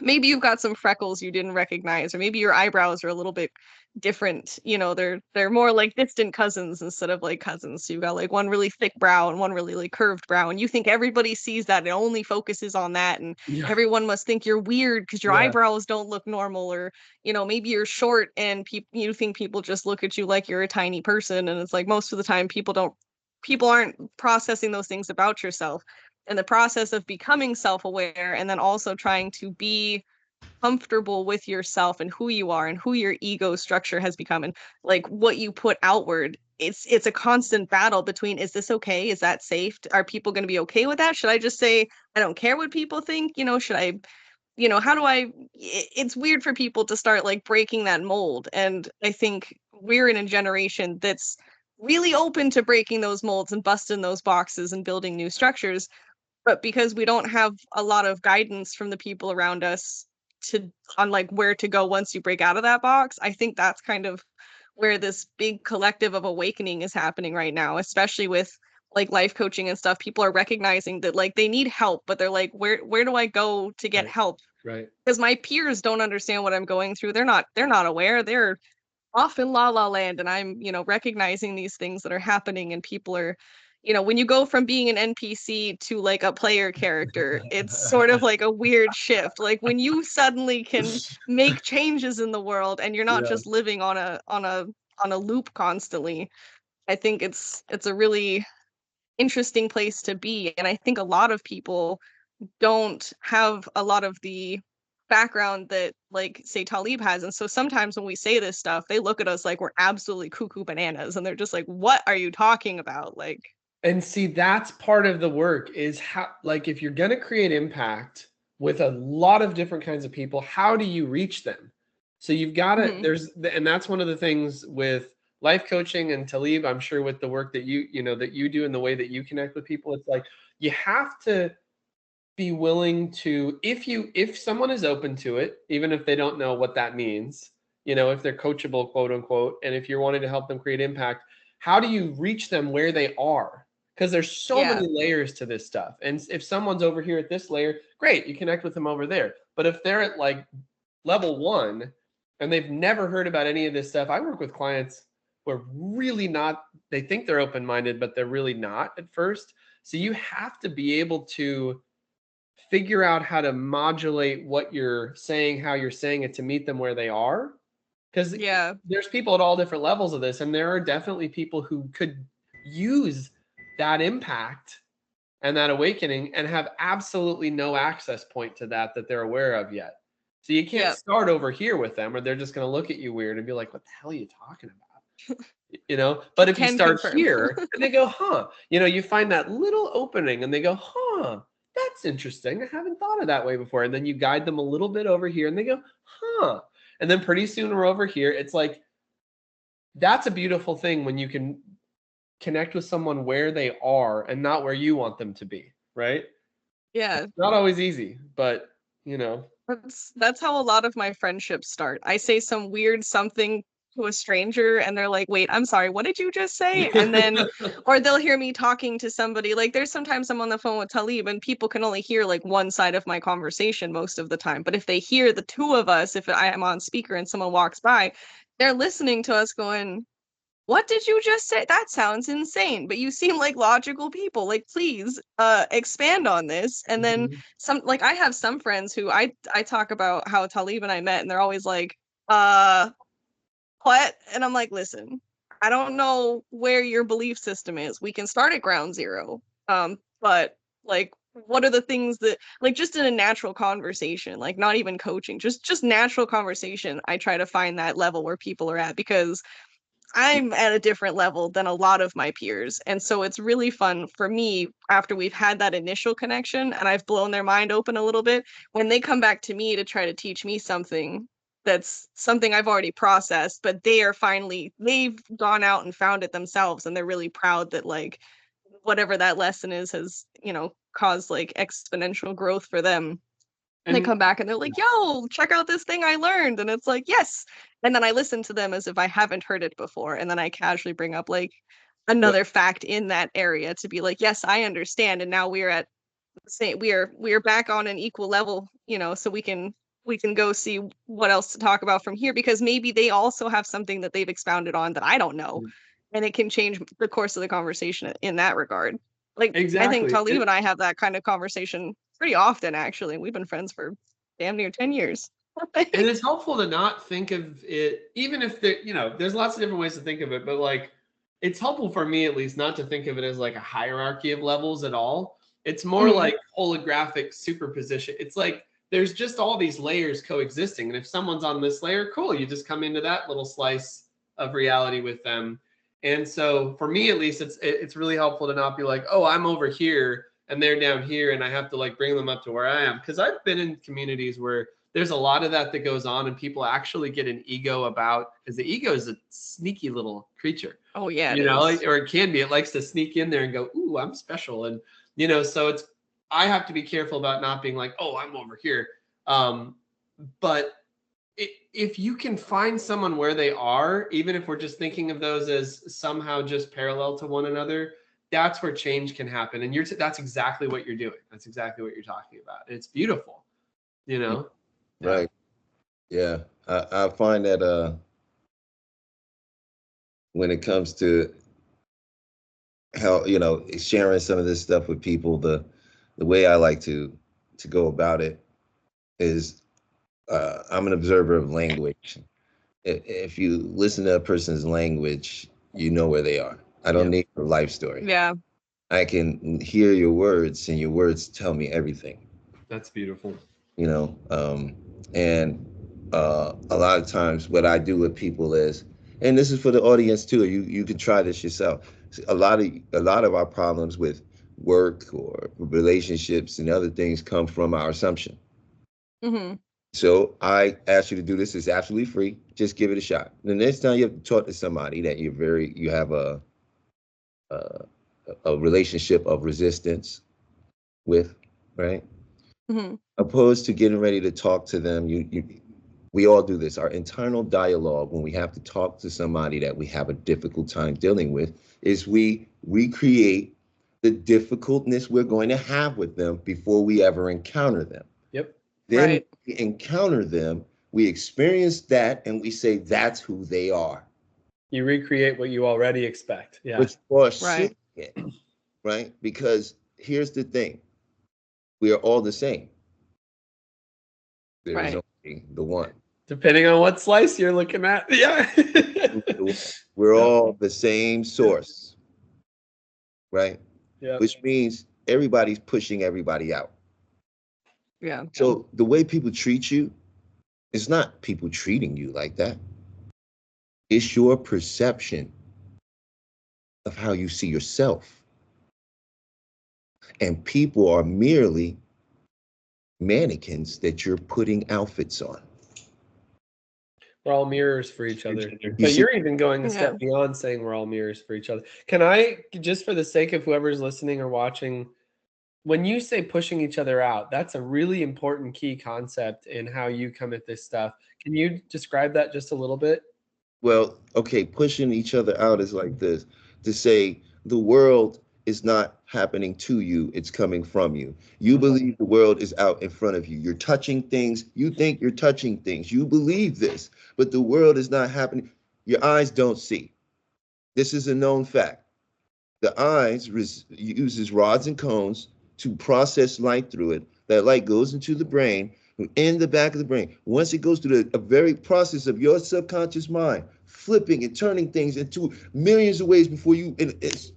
Speaker 1: maybe you've got some freckles you didn't recognize, or maybe your eyebrows are a little bit different. They're more like distant cousins instead of like cousins. So you've got like one really thick brow and one really like curved brow, and you think everybody sees that and only focuses on that, and
Speaker 2: Yeah.
Speaker 1: everyone must think you're weird because your
Speaker 2: Yeah.
Speaker 1: eyebrows don't look normal, or maybe you're short and you think people just look at you like you're a tiny person, and it's like most of the time people aren't processing those things about yourself. And the process of becoming self-aware and then also trying to be comfortable with yourself and who you are and who your ego structure has become and like what you put outward, it's a constant battle between, is this okay, is that safe, are people going to be okay with that, should I just say I don't care what people think, should I, how do I, it's weird for people to start like breaking that mold. And I think we're in a generation that's really open to breaking those molds and busting those boxes and building new structures, but because we don't have a lot of guidance from the people around us to on like where to go once you break out of that box, I think that's kind of where this big collective of awakening is happening right now, especially with like life coaching and stuff. People are recognizing that like they need help, but they're like, where do I go to get
Speaker 2: Right.
Speaker 1: help?
Speaker 2: Right.
Speaker 1: Because my peers don't understand what I'm going through. They're not aware. They're off in la la land, and I'm recognizing these things that are happening, and people are, when you go from being an NPC to like a player character, it's sort of like a weird shift, like when you suddenly can make changes in the world and you're not
Speaker 2: Yeah.
Speaker 1: just living on a loop constantly. I think it's a really interesting place to be, and I think a lot of people don't have a lot of the background that like say Talib has. And so sometimes when we say this stuff, they look at us like we're absolutely cuckoo bananas, and they're just like, what are you talking about? Like,
Speaker 2: And see, that's part of the work is how, like, if you're going to create impact with a lot of different kinds of people, how do you reach them? So you've got to,
Speaker 1: mhm.
Speaker 2: and that's one of the things with life coaching and Talib, I'm sure with the work that that you do and the way that you connect with people, it's like, you have to be willing to, if someone is open to it, even if they don't know what that means, if they're coachable, quote unquote, and if you're wanting to help them create impact, how do you reach them where they are? Because there's so
Speaker 1: Yeah.
Speaker 2: many layers to this stuff. And if someone's over here at this layer, great, you connect with them over there. But if they're at like level 1 and they've never heard about any of this stuff, I work with clients who are really not, they think they're open-minded, but they're really not at first. So you have to be able to figure out how to modulate what you're saying, how you're saying it to meet them where they are. Because
Speaker 1: Yeah.
Speaker 2: there's people at all different levels of this, and there are definitely people who could use that impact and that awakening and have absolutely no access point to that they're aware of yet. So you can't
Speaker 1: Yeah.
Speaker 2: start over here with them, or they're just going to look at you weird and be like, what the hell are you talking about? But if you
Speaker 1: Can
Speaker 2: start
Speaker 1: confirm.
Speaker 2: here and they go, huh, you find that little opening and they go, huh, that's interesting. I haven't thought of that way before. And then you guide them a little bit over here and they go, huh. And then pretty soon we're over here. It's like, that's a beautiful thing when you can connect with someone where they are and not where you want them to be. Right.
Speaker 1: Yeah.
Speaker 2: Not always easy, but
Speaker 1: That's how a lot of my friendships start. I say some weird something to a stranger and they're like, "Wait, I'm sorry, what did you just say?" And then or they'll hear me talking to somebody. Like there's sometimes I'm on the phone with Talib and people can only hear like one side of my conversation most of the time. But if they hear the two of us, if I am on speaker and someone walks by, they're listening to us going, what did you just say? That sounds insane, but you seem like logical people. Like, please, expand on this. And then
Speaker 2: Mhm.
Speaker 1: some, like, I have some friends who I talk about how Talib and I met, and they're always like, uh, what? And I'm like, listen, I don't know where your belief system is. We can start at ground zero. But like, what are the things that, like, just in a natural conversation, like, not even coaching, just natural conversation, I try to find that level where people are at, because I'm at a different level than a lot of my peers. And so it's really fun for me after we've had that initial connection and I've blown their mind open a little bit, when they come back to me to try to teach me something that's something I've already processed, but they've gone out and found it themselves, and they're really proud that like whatever that lesson is has, caused like exponential growth for them. They
Speaker 2: And
Speaker 1: come back and they're like, "Yo, check out this thing I learned." And it's like, "Yes." And then I listen to them as if I haven't heard it before. And then I casually bring up like
Speaker 2: what
Speaker 1: another fact in that area to be like, "Yes, I understand." And now we're at the same we are back on an equal level, so we can we can go see what else to talk about from here, because maybe they also have something that they've expounded on that I don't know, and it can change the course of the conversation in that regard. Like, I think
Speaker 2: Exactly.
Speaker 1: Talib and I have that kind of conversation pretty often, actually. We've been friends for damn near 10 years.
Speaker 2: And it's helpful to not think of it, even if there, there's lots of different ways to think of it, but like, it's helpful for me at least not to think of it as like a hierarchy of levels at all. It's more like holographic superposition. It's like there's just all these layers coexisting. And if someone's on this layer, cool, you just come into that little slice of reality with them. And so for me at least, it's really helpful to not be like, oh, I'm over here and they're down here and I have to like bring them up to where I am. Because I've been in communities where there's a lot of that goes on and people actually get an ego about, because the ego is a sneaky little creature.
Speaker 1: Oh yeah,
Speaker 2: Or it can be. It likes to sneak in there and go, ooh, I'm special. And, so I have to be careful about not being like, oh, I'm over here. But if you can find someone where they are, even if we're just thinking of those as somehow just parallel to one another, that's where change can happen. And that's exactly what you're doing. That's exactly what you're talking about. It's beautiful,
Speaker 3: Right. Yeah. I find that when it comes to how, sharing some of this stuff with people, the way I like to go about it is I'm an observer of language. If you listen to a person's language, you know where they are. I don't need a life story.
Speaker 1: Yeah.
Speaker 3: I can hear your words, and your words tell me everything.
Speaker 2: That's beautiful.
Speaker 3: And a lot of times what I do with people is, and this is for the audience too, you can try this yourself. A lot of our problems with work or relationships and other things come from our assumption. So I ask you to do this. It's absolutely free. Just give it a shot. The next time you have to talk to somebody that you have a relationship of resistance with, right? Opposed to getting ready to talk to them, we all do this. Our internal dialogue when we have to talk to somebody that we have a difficult time dealing with is we recreate the difficultness we're going to have with them before we ever encounter them.
Speaker 2: Yep.
Speaker 3: Then we encounter them, we experience that, and we say that's who they are.
Speaker 2: You recreate what you already expect. Yeah.
Speaker 3: Which seeing it, right? Because here's the thing. We are all the same. There's only the one.
Speaker 2: Depending on what slice you're looking at. Yeah.
Speaker 3: We're all the same source. Right?
Speaker 2: Yeah.
Speaker 3: Which means everybody's pushing everybody out.
Speaker 1: Yeah.
Speaker 3: So the way people treat you, it's not people treating you like that. It's your perception of how you see yourself. And people are merely mannequins that you're putting outfits on.
Speaker 2: We're all mirrors for each other. But you're even going a step beyond saying we're all mirrors for each other. Can I, just for the sake of whoever's listening or watching, when you say pushing each other out, that's a really important key concept in how you come at this stuff. Can you describe that just a little bit?
Speaker 3: Well, okay, pushing each other out is like this, to say the world is not happening to you, it's coming from you. You believe the world is out in front of you. You're touching things. You think you're touching things. You believe this, but the world is not happening. Your eyes don't see. This is a known fact. The eyes uses rods and cones to process light through it. That light goes into the brain, in the back of the brain. Once it goes through a very process of your subconscious mind, flipping and turning things into millions of ways before you, it's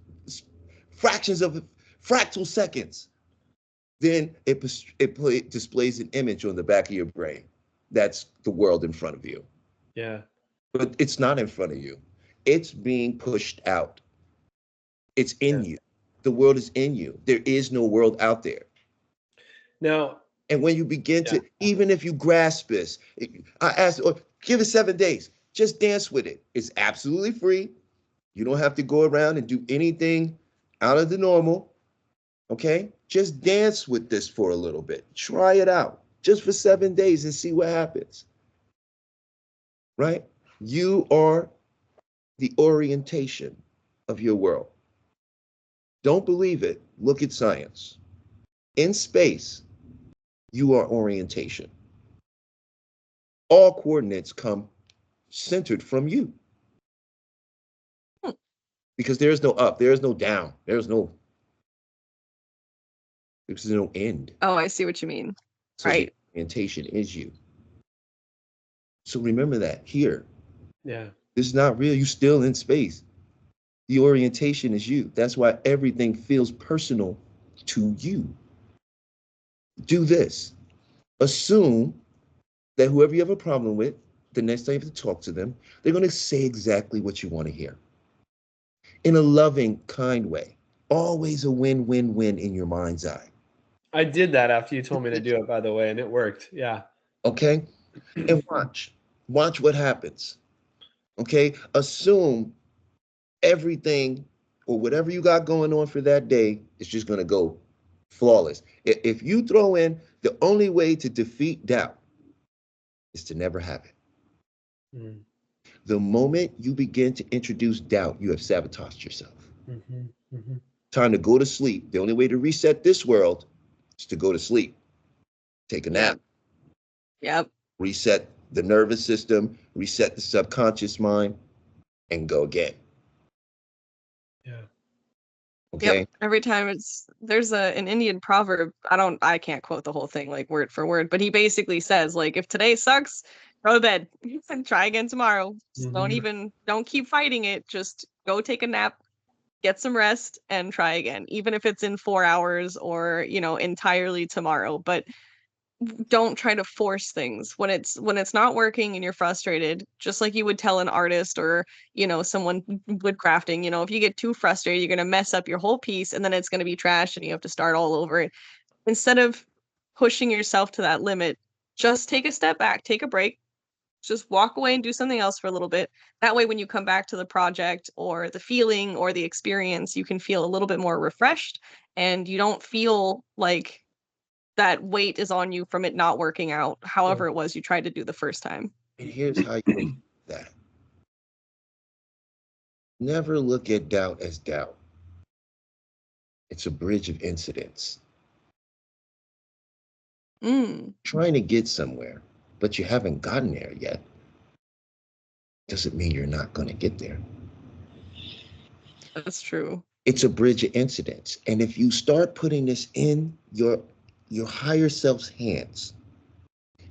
Speaker 3: fractions of fractal seconds, then it displays an image on the back of your brain. That's the world in front of you.
Speaker 2: Yeah.
Speaker 3: But it's not in front of you. It's being pushed out. It's in you. The world is in you. There is no world out there.
Speaker 2: Now,
Speaker 3: and when you begin to, even if you grasp this, I ask, give it 7 days. Just dance with it. It's absolutely free. You don't have to go around and do anything out of the normal. Okay? Just dance with this for a little bit. Try it out just for 7 days and see what happens. Right? You are the orientation of your world. Don't believe it. Look at science. In space, you are orientation. all coordinates come centered from you.
Speaker 1: Hmm.
Speaker 3: Because there is no up, there is no down, there's no end.
Speaker 1: Oh, I see what you mean.
Speaker 3: So the
Speaker 1: Right.
Speaker 3: orientation is you. So remember that here.
Speaker 2: Yeah.
Speaker 3: This is not real. You still in space. The orientation is you. That's why everything feels personal to you. Do this. Assume that whoever you have a problem with, the next time you have to talk to them, they're going to say exactly what you want to hear in a loving, kind way. Always a win-win-win in your mind's eye.
Speaker 2: I did that after you told me to do it, by the way, and it worked. Yeah.
Speaker 3: Okay? And watch. Watch what happens. Okay? Assume everything or whatever you got going on for that day is just going to go flawless. If you throw in the only way to defeat doubt is to never have it.
Speaker 2: Mm.
Speaker 3: The moment you begin to introduce doubt, you have sabotaged yourself.
Speaker 2: Mm-hmm. Mm-hmm.
Speaker 3: Time to go to sleep. The only way to reset this world is to go to sleep. Take a nap.
Speaker 1: Yep.
Speaker 3: Reset the nervous system, reset the subconscious mind, and go again.
Speaker 2: Yeah.
Speaker 3: Okay?
Speaker 1: Yep. Every time there's an Indian proverb. I can't quote the whole thing like word for word, but he basically says like if today sucks, go to bed and try again tomorrow. Just don't keep fighting it. Just go take a nap, get some rest, and try again. Even if it's in 4 hours or, entirely tomorrow. But don't try to force things when it's not working and you're frustrated, just like you would tell an artist or someone wood crafting. If you get too frustrated, you're going to mess up your whole piece and then it's going to be trash and you have to start all over. Instead of pushing yourself to that limit, just take a step back, take a break, just walk away and do something else for a little bit. That way when you come back to the project or the feeling or the experience, you can feel a little bit more refreshed and you don't feel like that weight is on you from it not working out, however it was you tried to do the first time.
Speaker 3: And here's how you do that. Never look at doubt as doubt. It's a bridge of incidents. Trying to get somewhere, but you haven't gotten there yet, doesn't mean you're not going to get there.
Speaker 1: That's true.
Speaker 3: It's a bridge of incidents. And if you start putting this in your higher self's hands,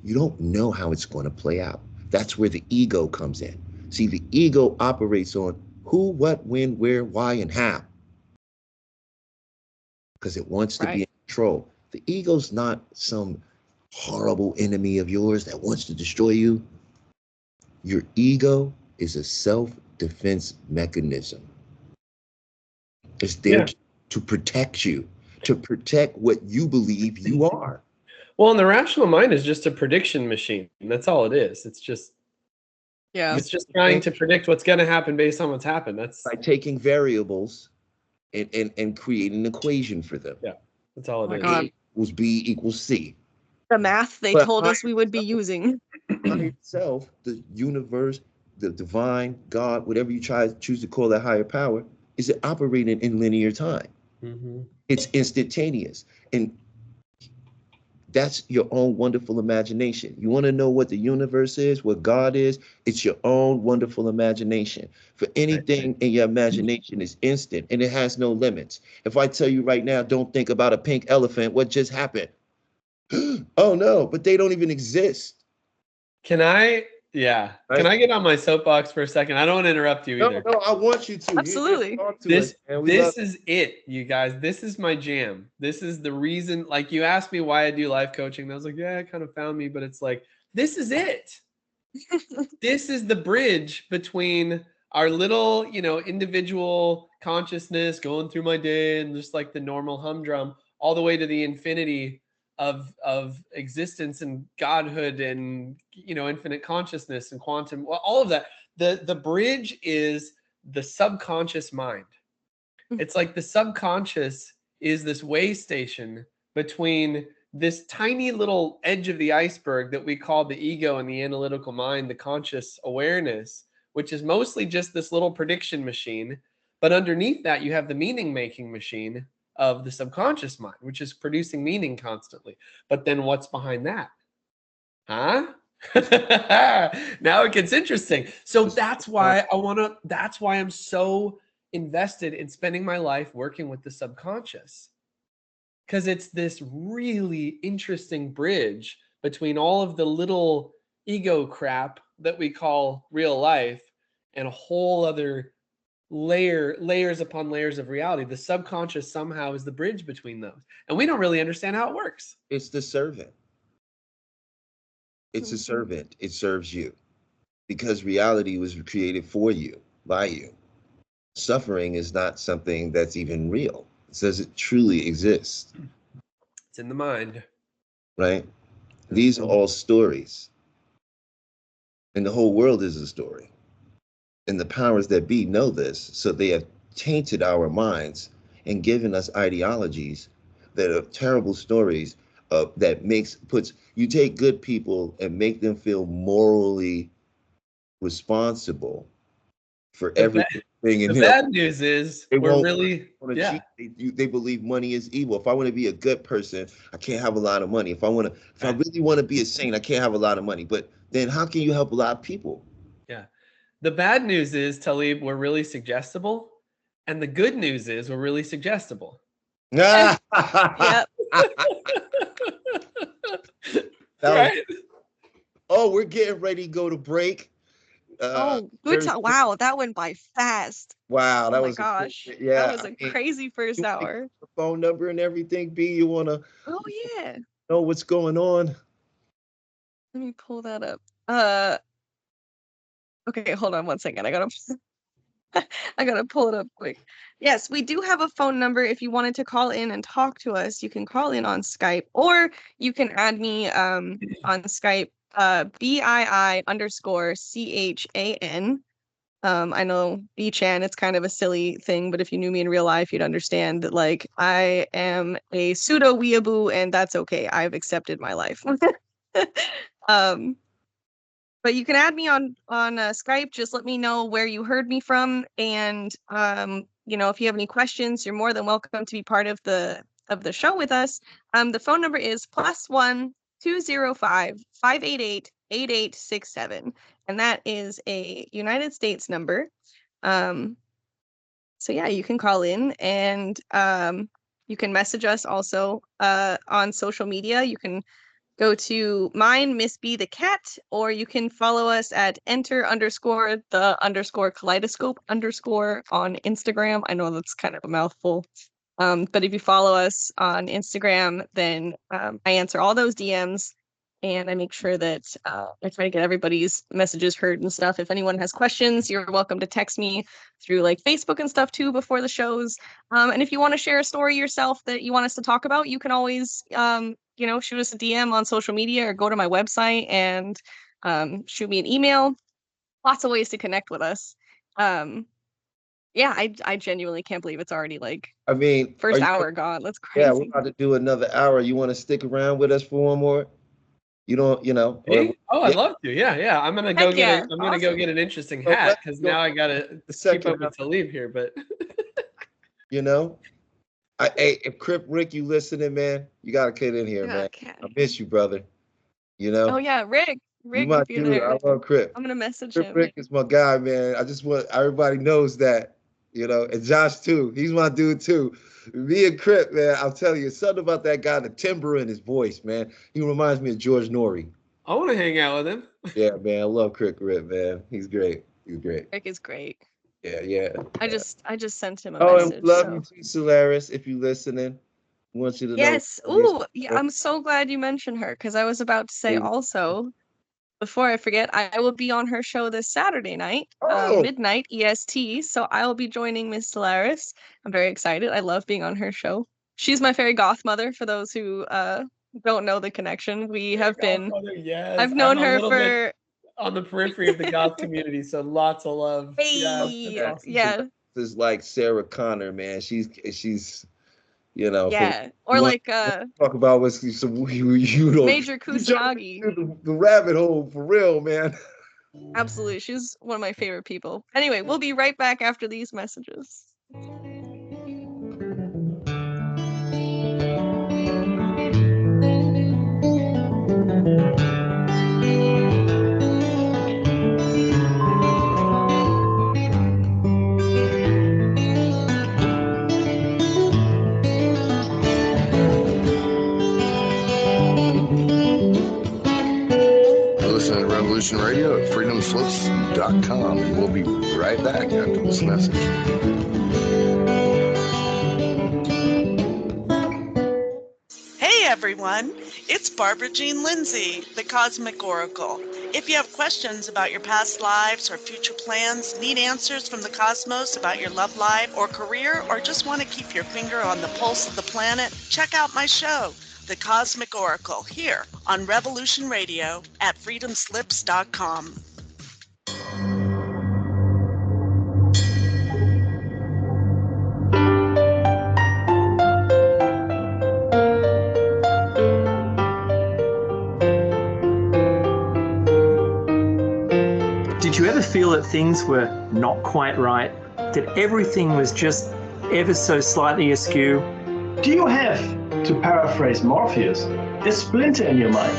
Speaker 3: you don't know how it's going to play out. That's where the ego comes in. See, the ego operates on who, what, when, where, why, and how. Because it wants to be in control. The ego's not some horrible enemy of yours that wants to destroy you. Your ego is a self-defense mechanism. It's there to protect you, to protect what you believe you are.
Speaker 2: Well, and the rational mind is just a prediction machine. That's all it is. It's just it's just trying to predict what's going to happen based on what's happened. That's
Speaker 3: by taking variables and creating an equation for them.
Speaker 2: Yeah, that's all it is.
Speaker 1: God.
Speaker 3: A equals B equals C.
Speaker 1: The math they told us we would be using.
Speaker 3: Higher self, the universe, the divine, God, whatever you choose to call that higher power, is operating in linear time.
Speaker 2: Mm-hmm.
Speaker 3: It's instantaneous. And that's your own wonderful imagination. You want to know what the universe is, what God is? It's your own wonderful imagination. For anything in your imagination is instant and it has no limits. If I tell you right now, don't think about a pink elephant, what just happened? Oh no, but they don't even exist.
Speaker 2: Can I get on my soapbox for a second? I don't want to interrupt you either.
Speaker 3: No, I want you to.
Speaker 1: Absolutely.
Speaker 2: This is it, you guys. This is my jam. This is the reason. Like, you asked me why I do life coaching, and I was like, yeah, it kind of found me, but it's like, this is it. This is the bridge between our little, individual consciousness going through my day and just like the normal humdrum, all the way to the infinity of existence and godhood and infinite consciousness and quantum, all of that. The bridge is the subconscious mind. It's like the subconscious is this way station between this tiny little edge of the iceberg that we call the ego and the analytical mind, the conscious awareness, which is mostly just this little prediction machine. But underneath that, you have the meaning making machine of the subconscious mind, which is producing meaning constantly. But then what's behind that? Huh? Now it gets interesting. So that's why I'm so invested in spending my life working with the subconscious. Because it's this really interesting bridge between all of the little ego crap that we call real life and a whole other layers upon layers of reality. The subconscious somehow is the bridge between those. And we don't really understand how it works.
Speaker 3: It's the servant. It's a servant. It serves you because reality was created for you, by you. Suffering is not something that's even real. It says it truly exists.
Speaker 2: It's in the mind.
Speaker 3: Right? These are all stories. And the whole world is a story. And the powers that be know this, so they have tainted our minds and given us ideologies that are terrible stories that puts you take good people and make them feel morally responsible for everything.
Speaker 2: The bad news is
Speaker 3: they
Speaker 2: we're really
Speaker 3: they believe money is evil. If I want to be a good person, I can't have a lot of money. If I really want to be a saint, I can't have a lot of money. But then how can you help a lot of people?
Speaker 2: Yeah. The bad news is, Talib, we're really suggestible. And the good news is we're really suggestible.
Speaker 1: Yep.
Speaker 2: Right?
Speaker 3: Oh, we're getting ready to go to break.
Speaker 1: Good time. Wow, that went by fast.
Speaker 3: Wow,
Speaker 1: oh
Speaker 3: that
Speaker 1: my
Speaker 3: was
Speaker 1: gosh.
Speaker 3: yeah.
Speaker 1: That was a crazy first hour.
Speaker 3: The phone number and everything, B, you want to
Speaker 1: yeah.
Speaker 3: know what's going on?
Speaker 1: Let me pull that up. Okay, hold on one second. I gotta pull it up quick. Yes, we do have a phone number. If you wanted to call in and talk to us, you can call in on Skype, or you can add me on Skype, BII_CHAN. I know B-Chan, it's kind of a silly thing, but if you knew me in real life, you'd understand that, like, I am a pseudo weeaboo, and that's okay. I've accepted my life. But you can add me on Skype. Just let me know where you heard me from, and if you have any questions, you're more than welcome to be part of the show with us. The phone number is +1 205 588 8867, and that is a United States number. So yeah, you can call in, and you can message us also on social media. You can go to mine, Miss B the cat, or you can follow us at enter_the_kaleidoscope_ on Instagram. I know that's kind of a mouthful. But if you follow us on Instagram, then I answer all those DMs, and I make sure that I try to get everybody's messages heard and stuff. If anyone has questions, you're welcome to text me through like Facebook and stuff too before the shows. And if you want to share a story yourself that you want us to talk about, you can always shoot us a DM on social media or go to my website and shoot me an email. Lots of ways to connect with us. Yeah, I genuinely can't believe it's already first hour gone. That's crazy.
Speaker 3: Yeah, we're about to do another hour. You want to stick around with us for one more? You don't,
Speaker 2: I'd love to. Yeah. I'm gonna go get
Speaker 1: awesome.
Speaker 2: gonna go get an interesting hat because now I gotta keep up with Talib here. But
Speaker 3: if Crip Rick, you listening, man? You gotta get in here, man. I miss you, brother.
Speaker 1: Oh yeah, Rick.
Speaker 3: You my dude. There. I love Crip.
Speaker 1: I'm gonna message
Speaker 3: Crip
Speaker 1: him.
Speaker 3: Rick is my guy, man. I just want everybody knows that, and Josh too. He's my dude too. Me and Crip, man, I'll tell you, something about that guy, the timbre in his voice, man. He reminds me of George Norrie.
Speaker 2: I want to hang out with him.
Speaker 3: Yeah, man. I love Crip Rick, man. He's great.
Speaker 1: Rick is great.
Speaker 3: Yeah.
Speaker 1: I just sent him a message.
Speaker 3: Love you too, Solaris, if you listening. I want you to know.
Speaker 1: Yes. Ooh, yeah, I'm so glad you mentioned her, because I was about to say also, before I forget, I will be on her show this Saturday night, midnight EST. So I'll be joining Miss Solaris. I'm very excited. I love being on her show. She's my fairy goth mother, for those who don't know the connection. We have been.
Speaker 2: Yes.
Speaker 1: I've known her for
Speaker 2: on the periphery of the goth community, so lots of love.
Speaker 1: Hey,
Speaker 2: awesome.
Speaker 1: Yeah.
Speaker 3: This is like Sarah Connor, man. She's.
Speaker 1: Yeah, or
Speaker 3: talk about what's you don't
Speaker 1: Major Kusanagi.
Speaker 3: The rabbit hole for real, man.
Speaker 1: Absolutely, she's one of my favorite people. Anyway, we'll be right back after these messages.
Speaker 4: Revolution Radio at freedomslips.com. And we'll be right back after this message.
Speaker 5: Hey everyone, it's Barbara Jean Lindsay, the Cosmic Oracle. If you have questions about your past lives or future plans, need answers from the cosmos about your love life or career, or just want to keep your finger on the pulse of the planet, check out my show, The Cosmic Oracle, here on Revolution Radio at freedomslips.com.
Speaker 6: Did you ever feel that things were not quite right? That everything was just ever so slightly askew?
Speaker 7: Do you have, to paraphrase Morpheus, a splinter in your mind?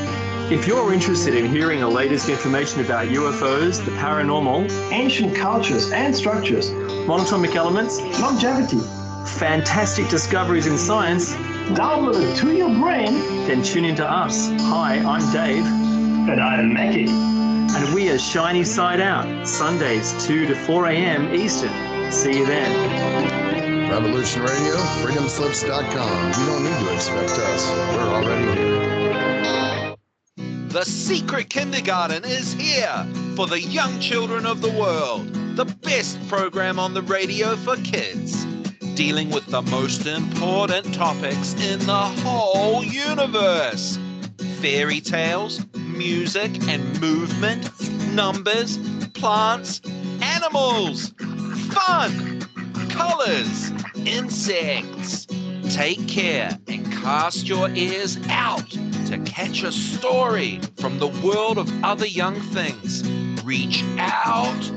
Speaker 6: If you're interested in hearing the latest information about UFOs, the paranormal,
Speaker 7: Ancient cultures and structures,
Speaker 6: monatomic elements,
Speaker 7: longevity,
Speaker 6: fantastic discoveries in science,
Speaker 7: downloaded to your brain,
Speaker 6: then tune into us. Hi, I'm Dave.
Speaker 7: and I'm Mackie.
Speaker 6: And we are Shiny Side Out, Sundays 2 to 4 a.m. Eastern. See you then.
Speaker 4: Revolution Radio, freedomslips.com. You don't need to expect us. We're already here.
Speaker 8: The Secret Kindergarten is here for the young children of the world. The best program on the radio for kids, dealing with the most important topics in the whole universe. Fairy tales, music and movement, numbers, plants, animals, fun, colors, insects. Take care and cast your ears out to catch a story from the world of other young things. Reach out,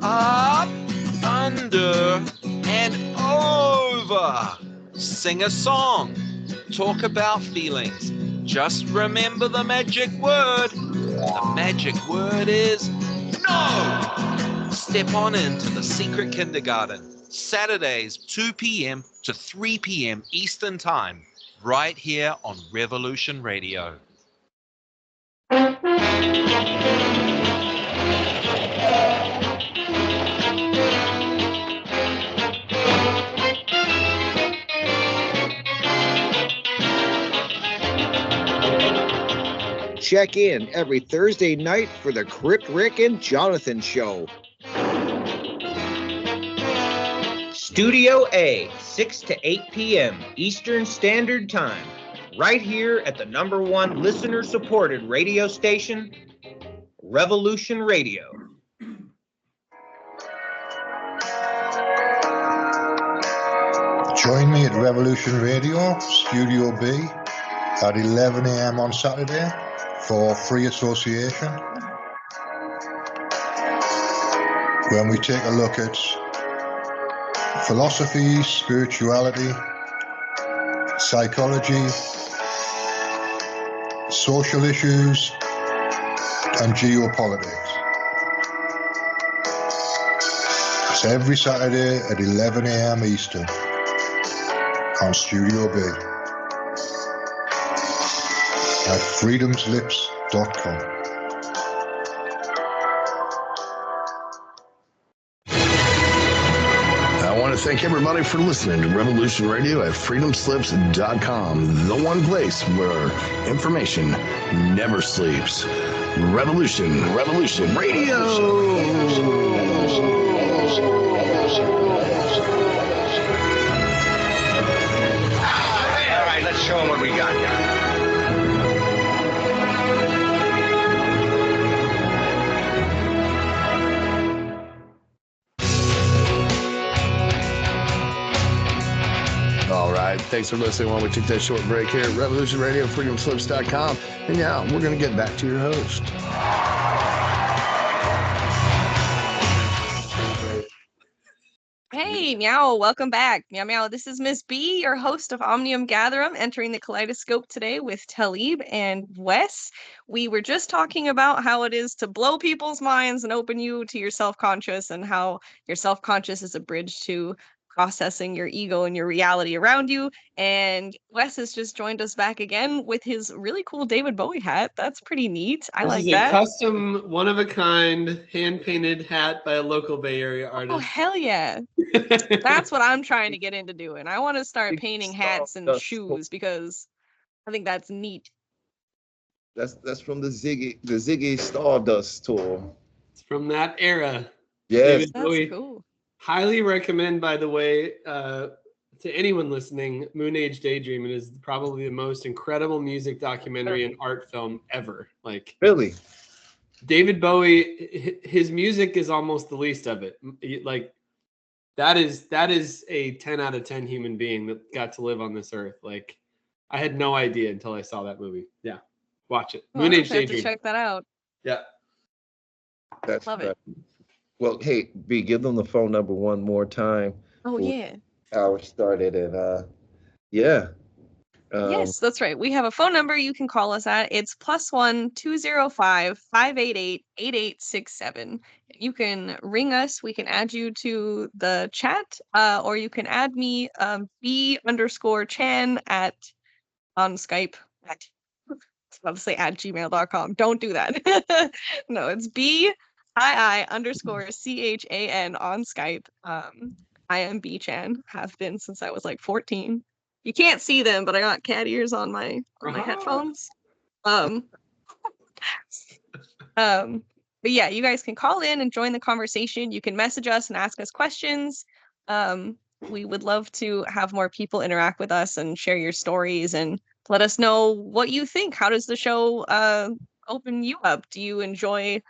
Speaker 8: up, under, and over. Sing a song. Talk about feelings. Just remember the magic word. The magic word is no. Step on into the Secret Kindergarten. Saturdays, 2 p.m. to 3 p.m. Eastern Time, right here on Revolution Radio.
Speaker 9: Check in every Thursday night for the Crypt Rick and Jonathan Show. Studio A, 6 to 8 p.m. Eastern Standard Time, right here at the #1 listener-supported radio station, Revolution Radio.
Speaker 10: Join me at Revolution Radio, Studio B, at 11 a.m. on Saturday for Free Association, when we take a look at philosophy, spirituality, psychology, social issues, and geopolitics. It's every Saturday at 11 a.m. Eastern on Studio B at freedomslips.com.
Speaker 4: I want to thank everybody for listening to Revolution Radio at freedomslips.com, the one place where information never sleeps. Revolution Radio.
Speaker 9: All right, let's show them what we got here.
Speaker 4: All right, thanks for listening while we took that short break here at Revolution Radio, freedomslips.com. And now we're going to get back to your host.
Speaker 1: Hey, meow, welcome back. Meow, meow. This is Miss B, your host of Omnium Gatherum, entering the kaleidoscope today with Talib and Wes. We were just talking about how it is to blow people's minds and open you to your self-conscious, and how your self-conscious is a bridge to processing your ego and your reality around you. And Wes has just joined us back again with his really cool David Bowie hat. That's pretty neat. I
Speaker 2: This
Speaker 1: like
Speaker 2: is
Speaker 1: that.
Speaker 2: a custom, one-of-a-kind, hand-painted hat by a local Bay Area
Speaker 1: Oh,
Speaker 2: artist.
Speaker 1: hell yeah. That's what I'm trying to get into doing. I want to start painting hats and shoes because I think that's neat.
Speaker 3: That's from the Ziggy Stardust tour.
Speaker 2: It's from that era.
Speaker 3: Yes.
Speaker 2: David
Speaker 1: That's
Speaker 2: Bowie.
Speaker 1: cool.
Speaker 2: Highly recommend, by the way, to anyone listening, Moon Age Daydream. It is probably the most incredible music documentary and art film ever. Like,
Speaker 3: Really?
Speaker 2: David Bowie, his music is almost the least of it. Like, that is a 10 out of 10 human being that got to live on this earth. Like, I had no idea until I saw that movie. Yeah, watch it.
Speaker 1: Oh,
Speaker 2: Moon
Speaker 1: I'll
Speaker 2: Age
Speaker 1: have to
Speaker 2: Daydream.
Speaker 1: check that out.
Speaker 2: Yeah.
Speaker 3: That's
Speaker 1: Love it.
Speaker 3: Well, hey, B, give them the phone number one more time.
Speaker 1: Oh, yeah.
Speaker 3: Hour started, and yeah.
Speaker 1: Yes, that's right. We have a phone number you can call us at. It's +1 205 588 8867. You can ring us. We can add you to the chat, or you can add me B_Chan on Skype at I was about to say at gmail.com. Don't do that. No, it's BII_CHAN on Skype. I am B-Chan, have been since I was like 14. You can't see them, but I got cat ears on my headphones. But yeah, you guys can call in and join the conversation. You can message us and ask us questions. We would love to have more people interact with us and share your stories and let us know what you think. How does the show open you up? Do you enjoy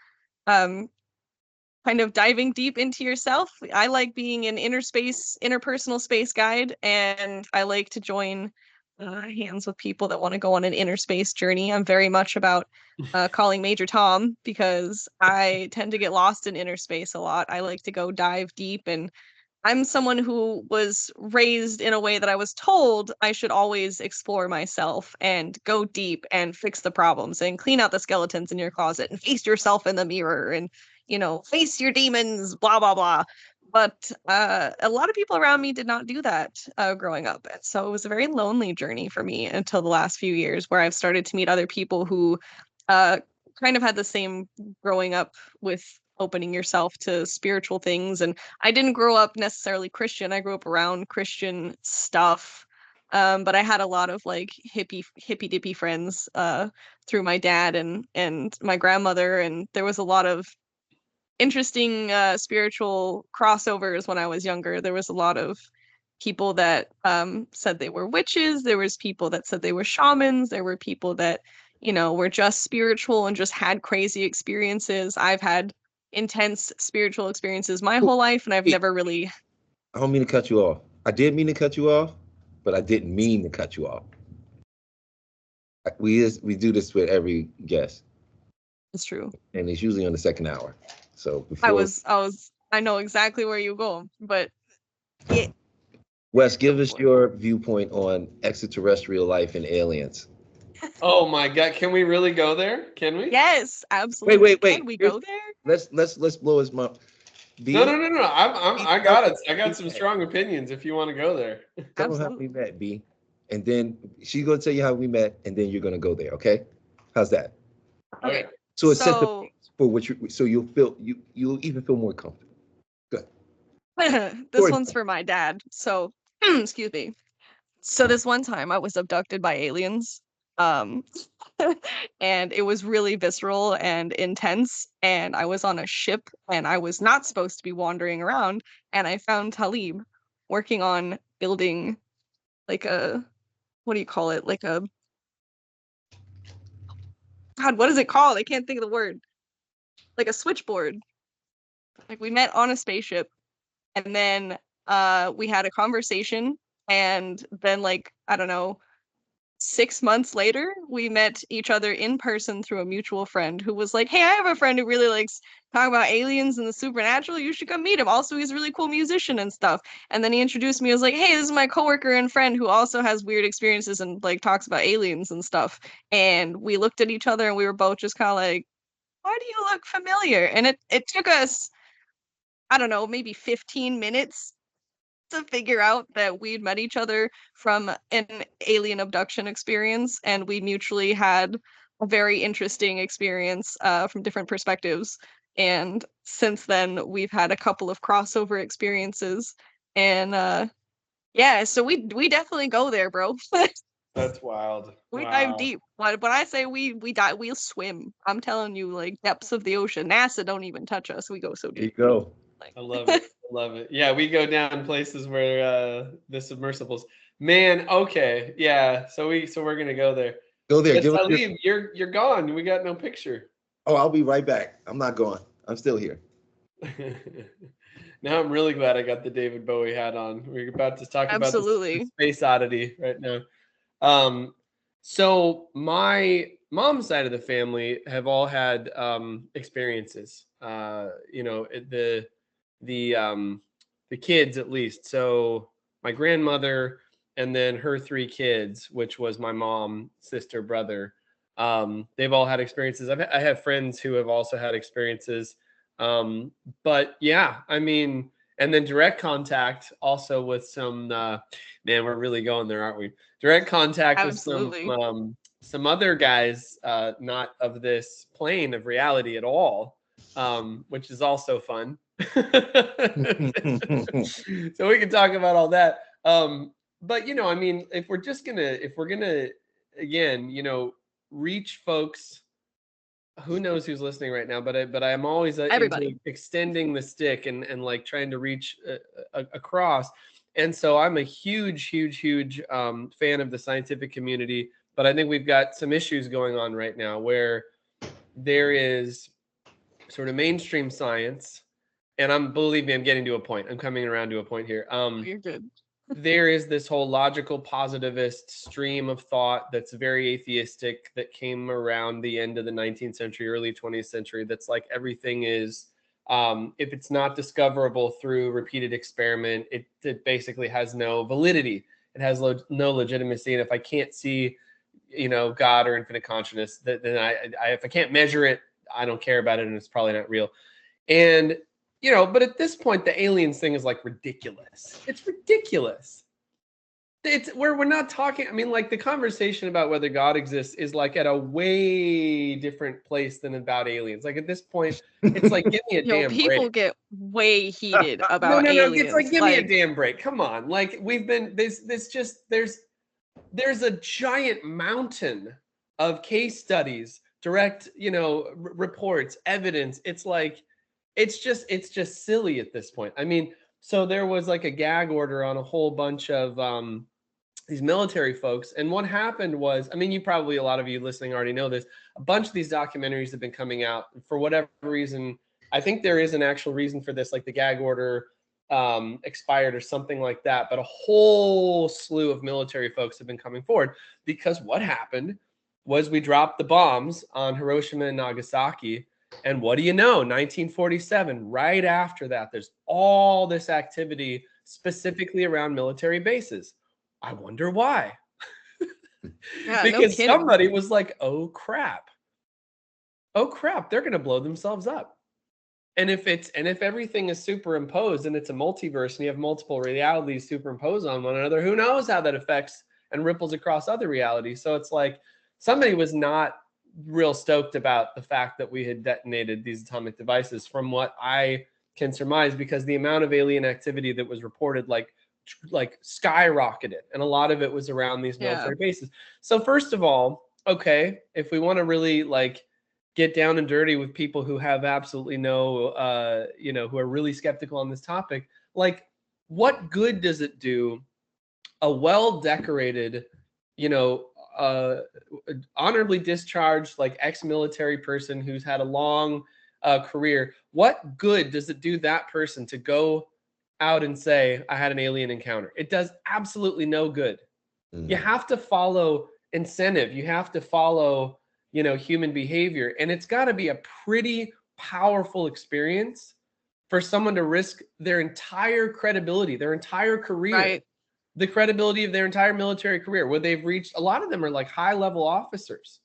Speaker 1: kind of diving deep into yourself? I like being an interpersonal space guide, and I like to join hands with people that want to go on an inner space journey. I'm very much about calling Major Tom because I tend to get lost in inner space a lot. I like to go dive deep, and I'm someone who was raised in a way that I was told I should always explore myself and go deep and fix the problems and clean out the skeletons in your closet and face yourself in the mirror and, face your demons, blah, blah, blah. But a lot of people around me did not do that growing up. And so it was a very lonely journey for me until the last few years where I've started to meet other people who kind of had the same growing up with opening yourself to spiritual things. And I didn't grow up necessarily Christian. I grew up around Christian stuff. But I had a lot of like hippie dippy friends through my dad and my grandmother, and there was a lot of interesting spiritual crossovers when I was younger. There was a lot of people that said they were witches. There was people that said they were shamans. There were people that were just spiritual and just had crazy experiences. I've had intense spiritual experiences my whole life, and I've never really.
Speaker 3: I don't mean to cut you off. I did mean to cut you off, but I didn't mean to cut you off. We do this with every guest.
Speaker 1: It's true.
Speaker 3: And it's usually on the second hour. So before
Speaker 1: I know exactly where you go, but yeah.
Speaker 3: Wes, give us your viewpoint on extraterrestrial life and aliens.
Speaker 2: Oh my God! Can we really go there? Can we?
Speaker 1: Yes, absolutely.
Speaker 3: Wait.
Speaker 1: Can we go there?
Speaker 3: Let's blow his mouth.
Speaker 2: No. I got it. I got some strong opinions. If you want to go there.
Speaker 3: Tell them how we met, B, and then she's gonna tell you how we met, and then you're gonna go there. Okay? How's that?
Speaker 1: Okay.
Speaker 3: So it's set the pace for what you. So you'll even feel more comfortable. Good.
Speaker 1: This one's for my dad. So, excuse me. So this one time I was abducted by aliens. And it was really visceral and intense, and I was on a ship and I was not supposed to be wandering around, and I found Talib working on building like a, what do you call it? Like a, God, what is it called? I can't think of the word. Like a switchboard. Like we met on a spaceship, and then we had a conversation, and then like, I don't know, 6 months later, we met each other in person through a mutual friend who was like, hey, I have a friend who really likes talking about aliens and the supernatural. You should come meet him. Also, he's a really cool musician and stuff. And then he introduced me. I was like, hey, this is my coworker and friend who also has weird experiences and like talks about aliens and stuff. And we looked at each other and we were both just kind of like, why do you look familiar? And it took us, I don't know, maybe 15 minutes to figure out that we'd met each other from an alien abduction experience, and we mutually had a very interesting experience from different perspectives. And since then, we've had a couple of crossover experiences, and yeah, so we definitely go there, bro.
Speaker 2: That's wild.
Speaker 1: We dive
Speaker 2: Wow.
Speaker 1: deep. When I say we dive, we'll swim. I'm telling you, like depths of the ocean. NASA don't even touch us. We go so
Speaker 3: There you
Speaker 1: deep.
Speaker 3: go.
Speaker 2: I love it. I love it. Yeah, we go down places where the submersibles. Man, okay. Yeah. So we're gonna go there.
Speaker 3: Go there.
Speaker 2: But
Speaker 3: Give us your.
Speaker 2: Talib, you're gone. We got no picture.
Speaker 3: Oh, I'll be right back. I'm not going. I'm still here.
Speaker 2: Now I'm really glad I got the David Bowie hat on. We're about to talk about the
Speaker 1: Absolutely.
Speaker 2: space oddity right now. So my mom's side of the family have all had experiences. The kids at least. So my grandmother and then her 3 kids, which was my mom, sister, brother. They've all had experiences. I have friends who have also had experiences. But yeah, I mean, and then direct contact also with some man, we're really going there, aren't we? Direct contact
Speaker 1: Absolutely.
Speaker 2: with some other guys, not of this plane of reality at all, which is also fun. So we can talk about all that. But I mean, if we're gonna again, reach folks, who knows who's listening right now, but I'm always
Speaker 1: Everybody.
Speaker 2: into extending the stick and like trying to reach across. And so I'm a huge fan of the scientific community, but I think we've got some issues going on right now where there is sort of mainstream science, and believe me, I'm getting to a point. I'm coming around to a point here.
Speaker 1: You're good.
Speaker 2: There is this whole logical positivist stream of thought that's very atheistic that came around the end of the 19th century, early 20th century. That's like everything is, if it's not discoverable through repeated experiment, it basically has no validity. It has no legitimacy. And if I can't see, God or infinite consciousness, then if I can't measure it, I don't care about it, and it's probably not real. And but at this point, the aliens thing is like ridiculous. It's ridiculous. It's where we're not talking. I mean, like the conversation about whether God exists is like at a way different place than about aliens. Like at this point, it's like, give me a damn
Speaker 1: People
Speaker 2: break.
Speaker 1: get way heated about
Speaker 2: No.
Speaker 1: aliens.
Speaker 2: It's like, give me a damn break. Come on. Like we've been there's a giant mountain of case studies, direct, reports, evidence. It's like, it's just silly at this point. I mean, so there was like a gag order on a whole bunch of these military folks. And what happened was, I mean, a lot of you listening already know this. A bunch of these documentaries have been coming out for whatever reason. I think there is an actual reason for this, like the gag order expired or something like that. But a whole slew of military folks have been coming forward because what happened was we dropped the bombs on Hiroshima and Nagasaki. And what do you know? 1947, right after that, there's all this activity specifically around military bases. I wonder why.
Speaker 1: Yeah,
Speaker 2: Because
Speaker 1: no
Speaker 2: somebody was like, oh crap, they're going to blow themselves up. And if everything is superimposed and it's a multiverse and you have multiple realities superimposed on one another, who knows how that affects and ripples across other realities. So it's like somebody was not real stoked about the fact that we had detonated these atomic devices, from what I can surmise, because the amount of alien activity that was reported like skyrocketed, and a lot of it was around these military bases. So first of all, okay, if we want to really like get down and dirty with people who have absolutely no who are really skeptical on this topic, like what good does it do a well-decorated, honorably discharged, like ex-military person who's had a long career? What good does it do that person to go out and say, I had an alien encounter? It does absolutely no good. You have to follow incentive. You have to follow, human behavior. And it's got to be a pretty powerful experience for someone to risk their entire credibility, their entire career.
Speaker 1: Right.
Speaker 2: The credibility of their entire military career, where they've reached, a lot of them are like high-level officers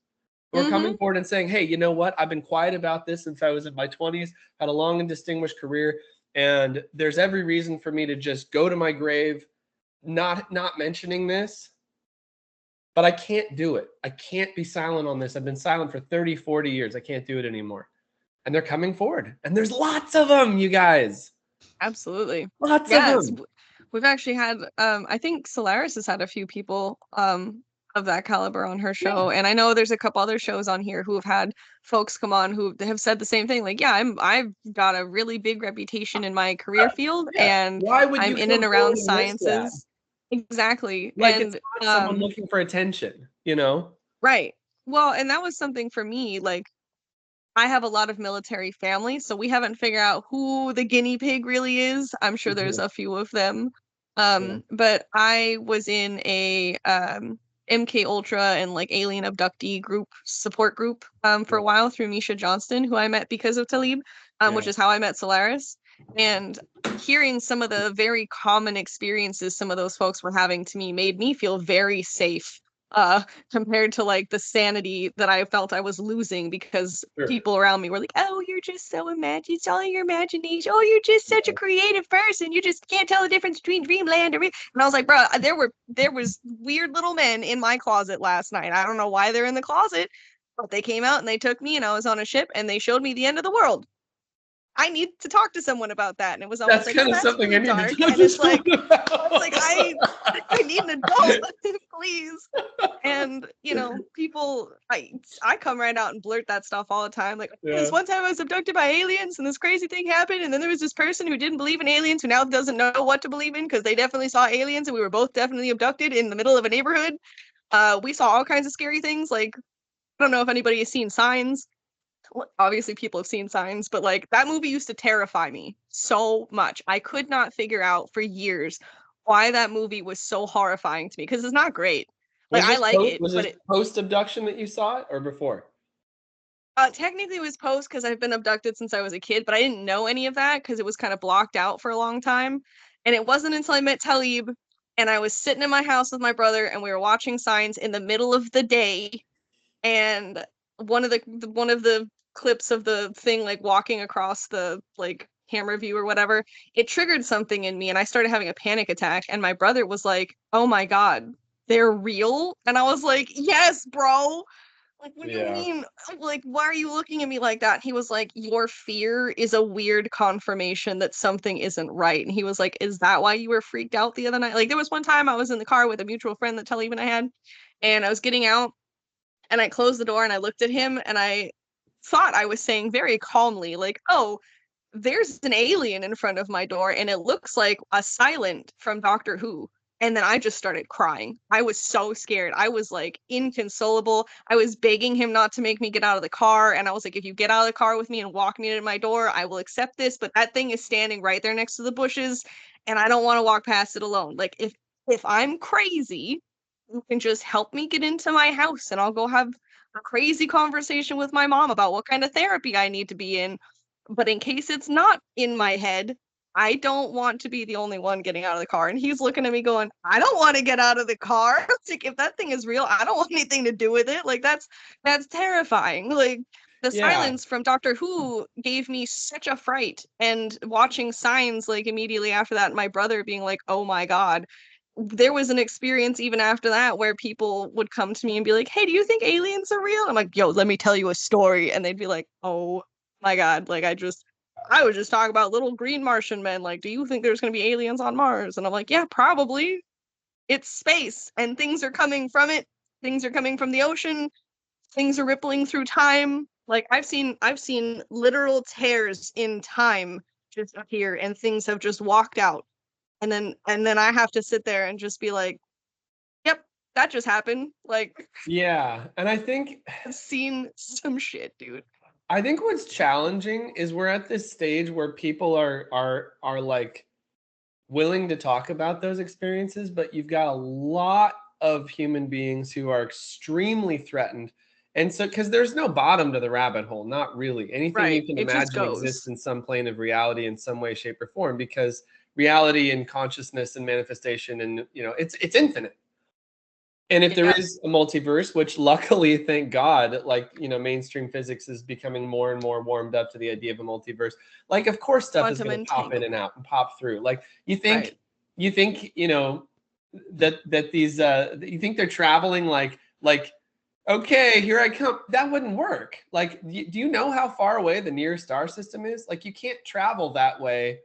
Speaker 2: who are coming forward and saying, hey, you know what? I've been quiet about this since I was in my 20s, had a long and distinguished career. And there's every reason for me to just go to my grave, not mentioning this, but I can't do it. I can't be silent on this. I've been silent for 30, 40 years. I can't do it anymore. And they're coming forward. And there's lots of them, you guys.
Speaker 1: Absolutely.
Speaker 2: Lots
Speaker 1: Yeah,
Speaker 2: of them.
Speaker 1: we've actually had I think Solaris has had a few people of that caliber on her show. And I know there's a couple other shows on here who have had folks come on who have said the same thing. Like, yeah, I've got a really big reputation in my career field, and
Speaker 2: Why would
Speaker 1: I'm
Speaker 2: you
Speaker 1: in
Speaker 2: come
Speaker 1: and
Speaker 2: forward
Speaker 1: around
Speaker 2: and risk that?
Speaker 1: sciences. Exactly.
Speaker 2: Like, it's
Speaker 1: And
Speaker 2: not someone looking for attention, you know?
Speaker 1: right. Well, and that was something for me, like I have a lot of military family, so we haven't figured out who the guinea pig really is. I'm sure there's a few of them. But I was in a MK Ultra and like alien abductee group support group for a while through Misha Johnston, who I met because of Talib, which is how I met Solaris. And hearing some of the very common experiences some of those folks were having to me made me feel very safe compared to like the sanity that I felt I was losing because people around me were like, "Oh, you're just so it's all your imagination. Oh, you're just such a creative person. You just can't tell the difference between dreamland and I was like, "Bro, there was weird little men in my closet last night. I don't know why they're in the closet, but they came out and they took me and I was on a ship and they showed me the end of the world. I need to talk to someone about that." And it was almost
Speaker 2: That's
Speaker 1: like,
Speaker 2: kind
Speaker 1: "Oh,
Speaker 2: of
Speaker 1: that's
Speaker 2: something
Speaker 1: really
Speaker 2: I need
Speaker 1: dark."
Speaker 2: to talk
Speaker 1: And
Speaker 2: to
Speaker 1: it's like,
Speaker 2: someone about.
Speaker 1: I was like, I need an adult, please. And you know, people, I come right out and blurt that stuff all the time. Like, this one time I was abducted by aliens, and this crazy thing happened, and then there was this person who didn't believe in aliens who now doesn't know what to believe in because they definitely saw aliens, and we were both definitely abducted in the middle of a neighborhood. We saw all kinds of scary things. Like, I don't know if anybody has seen Signs. Obviously people have seen Signs, but like that movie used to terrify me so much. I could not figure out for years why that movie was so horrifying to me because it's not great. Like I like it,
Speaker 2: Was
Speaker 1: but
Speaker 2: this post abduction that you saw it or before?
Speaker 1: Technically it was post because I've been abducted since I was a kid, but I didn't know any of that because it was kind of blocked out for a long time. And it wasn't until I met Talib and I was sitting in my house with my brother and we were watching Signs in the middle of the day, and one of the clips of the thing like walking across the like camera view or whatever, it triggered something in me and I started having a panic attack and my brother was like, "Oh my god, they're real?" And I was like, "Yes, bro." Like, what do you mean? Like, why are you looking at me like that? He was like, "Your fear is a weird confirmation that something isn't right." And he was like, "Is that why you were freaked out the other night?" Like, there was one time I was in the car with a mutual friend that Talib and I had, and I was getting out and I closed the door and I looked at him and I thought I was saying very calmly, like, "Oh, there's an alien in front of my door and it looks like a silent from Doctor Who." And then I just started crying. I was so scared. I was like inconsolable. I was begging him not to make me get out of the car. And I was like, "If you get out of the car with me and walk me to my door, I will accept this. But that thing is standing right there next to the bushes. And I don't want to walk past it alone. Like, if I'm crazy, you can just help me get into my house and I'll go have a crazy conversation with my mom about what kind of therapy I need to be in. But in case it's not in my head, I don't want to be the only one getting out of the car." And he's looking at me going, "I don't want to get out of the car." It's like, if that thing is real, I don't want anything to do with it. Like that's terrifying. Like the silence from Doctor Who gave me such a fright. And watching Signs like immediately after that, my brother being like, "Oh my God." There was an experience even after that where people would come to me and be like, "Hey, do you think aliens are real?" I'm like, "Yo, let me tell you a story." And they'd be like, "Oh my God." Like I would just talk about little green Martian men. Like, "Do you think there's going to be aliens on Mars?" And I'm like, "Yeah, probably. It's space and things are coming from it. Things are coming from the ocean. Things are rippling through time." Like I've seen literal tears in time just appear and things have just walked out. And then I have to sit there and just be like, "Yep, that just happened." Like,
Speaker 2: Yeah, and I think
Speaker 1: I've seen some shit, dude.
Speaker 2: I think what's challenging is we're at this stage where people are like willing to talk about those experiences, but you've got a lot of human beings who are extremely threatened. And so, because there's no bottom to the rabbit hole, not really. Anything you
Speaker 1: Right.
Speaker 2: can
Speaker 1: It just
Speaker 2: imagine exists
Speaker 1: goes.
Speaker 2: in some plane of reality in some way, shape, or form, because reality and consciousness and manifestation and it's infinite. And if there is a multiverse, which luckily, thank God, like, mainstream physics is becoming more and more warmed up to the idea of a multiverse. Like, of course, stuff is going to pop in and out and pop through. Like, you think, that these, you think they're traveling like, okay, here I come. That wouldn't work. Like, do you know how far away the nearest star system is? Like, you can't travel that way.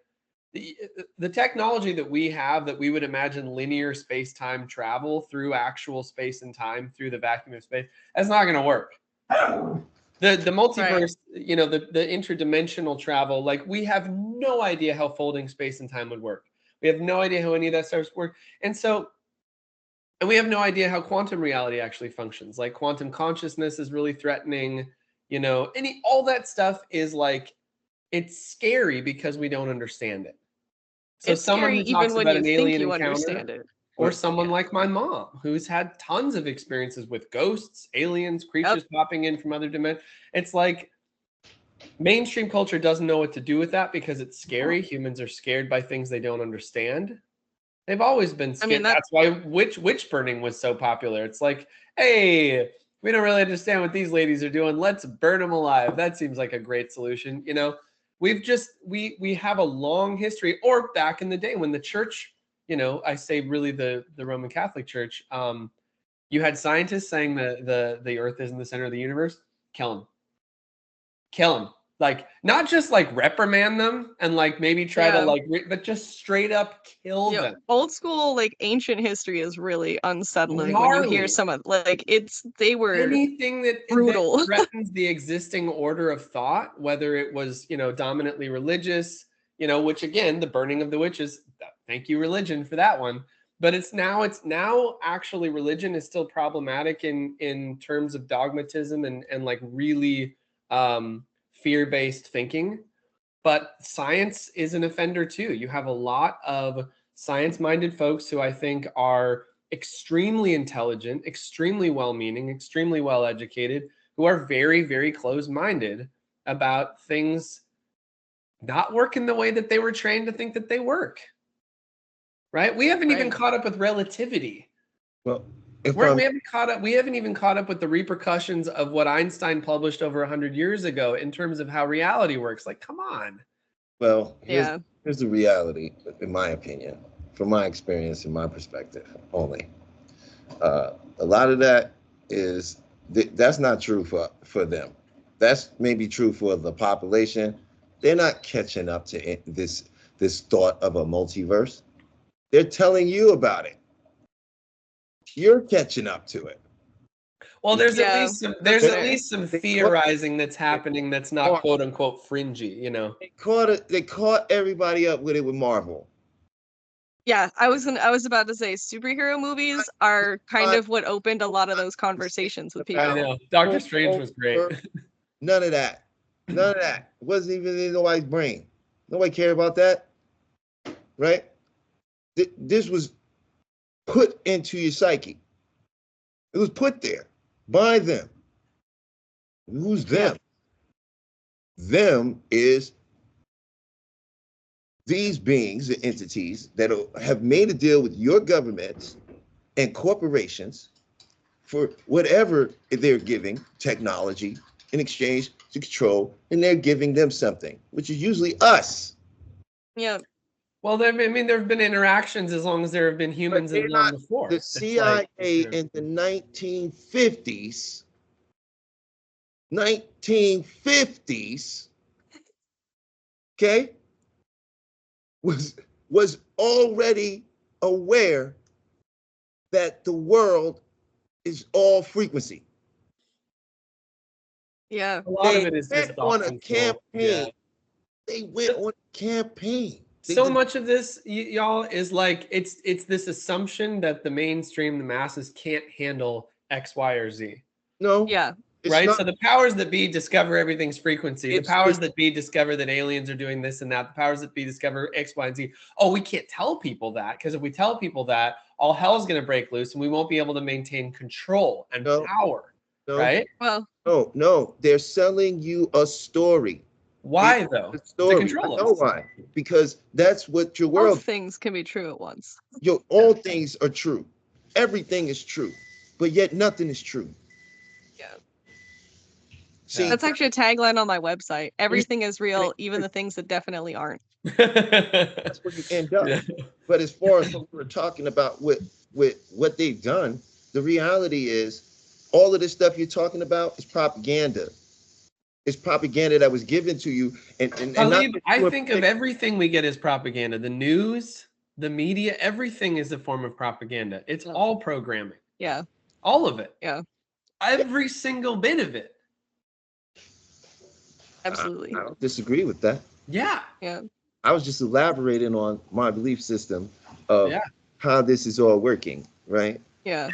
Speaker 2: The technology that we have, that we would imagine linear space-time travel through actual space and time through the vacuum of space, that's not going to work. The multiverse, the interdimensional travel, like, we have no idea how folding space and time would work. We have no idea how any of that starts to work. And we have no idea how quantum reality actually functions. Like, quantum consciousness is really threatening, all that stuff is like, it's scary because we don't understand it. So
Speaker 1: it's
Speaker 2: someone
Speaker 1: scary
Speaker 2: who talks
Speaker 1: even when
Speaker 2: about
Speaker 1: you
Speaker 2: an
Speaker 1: think
Speaker 2: alien
Speaker 1: you
Speaker 2: encounter,
Speaker 1: understand it.
Speaker 2: or someone like my mom, who's had tons of experiences with ghosts, aliens, creatures popping in from other dimensions. It's like, mainstream culture doesn't know what to do with that because it's scary. Humans are scared by things they don't understand. They've always been scared. That's why witch burning was so popular. It's like, hey, we don't really understand what these ladies are doing. Let's burn them alive. That seems like a great solution. We've just, we have a long history. Or back in the day when the church, I say really the Roman Catholic Church, you had scientists saying the earth isn't the center of the universe. Kill them. Like, not just like reprimand them and like maybe try to but just straight up kill them.
Speaker 1: Old school, like, ancient history is really unsettling when you hear some of, like, they were
Speaker 2: anything that
Speaker 1: brutal.
Speaker 2: that threatens the existing order of thought, whether it was, dominantly religious, which again, the burning of the witches, thank you religion for that one. But it's now actually religion is still problematic in terms of dogmatism and like really fear-based thinking. But science is an offender too. You have a lot of science-minded folks who I think are extremely intelligent, extremely well-meaning, extremely well-educated, who are very, very close-minded about things not working the way that they were trained to think that they work. Right? We haven't even caught up with relativity.
Speaker 3: Well,
Speaker 2: we haven't even caught up with the repercussions of what Einstein published over 100 years ago in terms of how reality works. Like, come on.
Speaker 3: Well, here's the reality, in my opinion, from my experience and my perspective only. A lot of that is that's not true for them. That's maybe true for the population. They're not catching up to this thought of a multiverse. They're telling you about it. You're catching up to it.
Speaker 2: Well, there's at least some theorizing that's happening that's not quote unquote fringy,
Speaker 3: They caught everybody up with it with Marvel.
Speaker 1: Yeah, I was about to say superhero movies are kind of what opened a lot of those conversations with people.
Speaker 2: I know. Doctor Strange was great.
Speaker 3: None of that. None of that. It wasn't even in nobody's brain. Nobody cared about that. Right? This was put into your psyche. It was put there by them. Who's them? Them is these beings and entities that have made a deal with your governments and corporations for whatever they're giving, technology, in exchange to control, and they're giving them something, which is usually us.
Speaker 1: Yeah.
Speaker 2: Well, there have been interactions as long as there have been humans in long before.
Speaker 3: The CIA in the 1950s, okay, was already aware that the world is all frequency.
Speaker 1: Yeah.
Speaker 2: A lot of it is just
Speaker 3: on a campaign. Yeah. They went on a campaign.
Speaker 2: So much of this, y'all, is like it's this assumption that the mainstream, the masses, can't handle X, Y, or Z.
Speaker 3: No.
Speaker 1: Yeah.
Speaker 2: Right. So the powers that be discover everything's frequency. The powers that be discover that aliens are doing this and that. The powers that be discover X, Y, and Z. Oh, we can't tell people that, because if we tell people that, all hell's going to break loose and we won't be able to maintain control and power.
Speaker 3: No.
Speaker 2: Right.
Speaker 1: Well.
Speaker 3: No. They're selling you a story.
Speaker 2: Why though?
Speaker 3: To control us. I know why. Because that's what your world.
Speaker 1: All things can be true at once.
Speaker 3: All things are true. Everything is true. but yet nothing is true.
Speaker 1: Yeah.
Speaker 3: See,
Speaker 1: That's actually a tagline on my website. Everything is real, even the things that definitely aren't.
Speaker 3: that's where you end up.
Speaker 2: Yeah.
Speaker 3: But as far as what we're talking about with what they've done, the reality is all of this stuff you're talking about is propaganda. It's propaganda that was given to you. And
Speaker 2: Talib, I think of everything we get as propaganda. The news, the media, everything is a form of propaganda. It's all programming.
Speaker 1: Yeah.
Speaker 2: All of it.
Speaker 1: Yeah.
Speaker 2: Every single bit of it.
Speaker 1: Absolutely.
Speaker 3: I don't disagree with that.
Speaker 2: Yeah.
Speaker 1: Yeah.
Speaker 3: I was just elaborating on my belief system of
Speaker 2: Yeah.
Speaker 3: how this is all working, right?
Speaker 1: Yeah.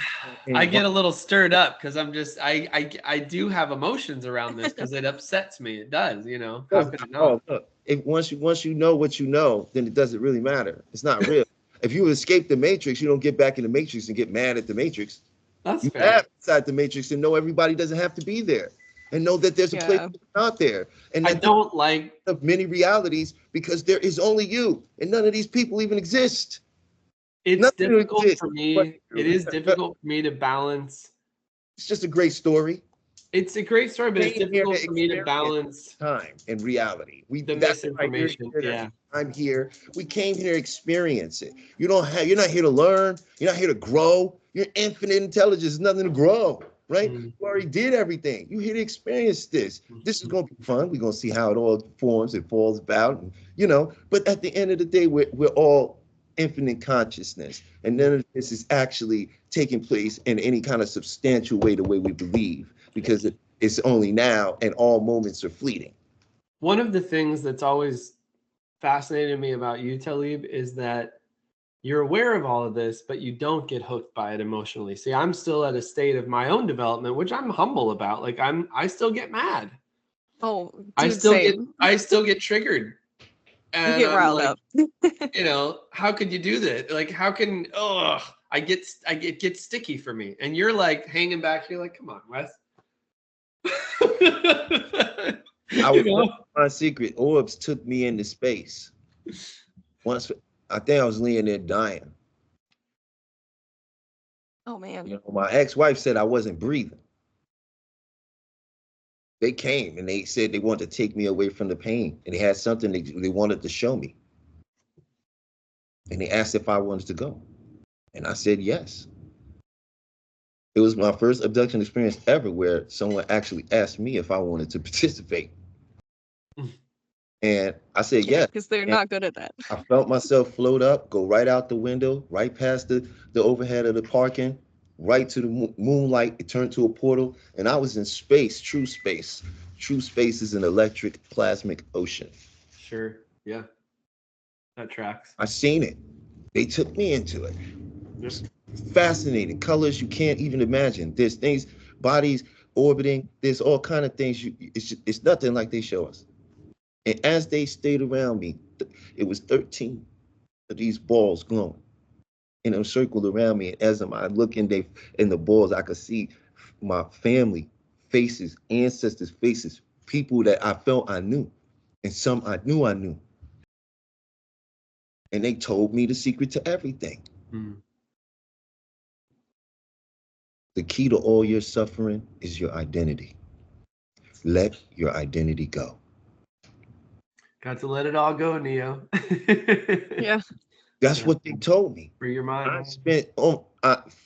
Speaker 2: I get a little stirred up because I'm just I do have emotions around this because it upsets me. It does, you know. How could it not?
Speaker 3: Oh, look, if once you know what you know, then it doesn't really matter. It's not real. If you escape the matrix, you don't get back in the matrix and get mad at the matrix.
Speaker 2: That's
Speaker 3: You
Speaker 2: fair.
Speaker 3: have inside the matrix and know everybody doesn't have to be there, and know that there's a place out there, and
Speaker 2: I
Speaker 3: that
Speaker 2: don't like
Speaker 3: of many realities because there is only you, and none of these people even exist.
Speaker 2: it's
Speaker 3: Nothing
Speaker 2: difficult
Speaker 3: exists
Speaker 2: for
Speaker 3: but
Speaker 2: me.
Speaker 3: you.
Speaker 2: It is difficult for me to balance.
Speaker 3: It's just a great story.
Speaker 2: It's a great story, but it's
Speaker 3: Came here
Speaker 2: difficult
Speaker 3: to
Speaker 2: for me to
Speaker 3: experience
Speaker 2: balance
Speaker 3: time and reality.
Speaker 2: the
Speaker 3: That's why you're
Speaker 2: misinformation.
Speaker 3: here.
Speaker 2: Yeah.
Speaker 3: I'm here. We came here to experience it. You're not here to learn. You're not here to grow. You're infinite intelligence, nothing to grow, right?
Speaker 2: Mm.
Speaker 3: You already did everything. You're here to experience this. This is gonna be fun. We're gonna see how it all forms and falls about, and, but at the end of the day, we're all infinite consciousness. And none of this is actually taking place in any kind of substantial way the way we believe, because it's only now and all moments are fleeting.
Speaker 2: One of the things that's always fascinated me about you, Talib, is that you're aware of all of this, but you don't get hooked by it emotionally. See, I'm still at a state of my own development, which I'm humble about. Like I still get mad.
Speaker 1: Oh, dude,
Speaker 2: I still
Speaker 1: same.
Speaker 2: get triggered.
Speaker 1: You
Speaker 2: And
Speaker 1: get
Speaker 2: I'm
Speaker 1: riled
Speaker 2: like,
Speaker 1: up.
Speaker 2: how could you do that? Like, how can it gets sticky for me. And you're like hanging back, you're like, come on, Wes.
Speaker 3: I was my secret. Orbs took me into space. Once I think I was laying there dying.
Speaker 1: Oh man.
Speaker 3: My ex-wife said I wasn't breathing. They came and they said they wanted to take me away from the pain, and they had something they wanted to show me. And they asked if I wanted to go, and I said yes. It was my first abduction experience ever where someone actually asked me if I wanted to participate. And I said yes.
Speaker 1: Because they're not good at that.
Speaker 3: I felt myself float up, go right out the window, right past the overhead of the parking, right to the moonlight. It turned to a portal, and I was in space, true space. True space is an electric plasmic ocean.
Speaker 2: Sure. Yeah. That tracks.
Speaker 3: I seen it. They took me into it.
Speaker 2: Just
Speaker 3: fascinating colors you can't even imagine. There's things, bodies orbiting. There's all kind of things. It's nothing like they show us. And as they stayed around me, it was 13 of these balls glowing, and them circled around me. And as I look in the balls, I could see my family faces, ancestors' faces, people that I felt I knew, and some I knew. And they told me the secret to everything. The key to all your suffering is your identity. Let your identity go.
Speaker 2: got to let it all go, Neo.
Speaker 1: Yeah.
Speaker 3: That's what they told me.
Speaker 2: Free your mind.
Speaker 3: I spent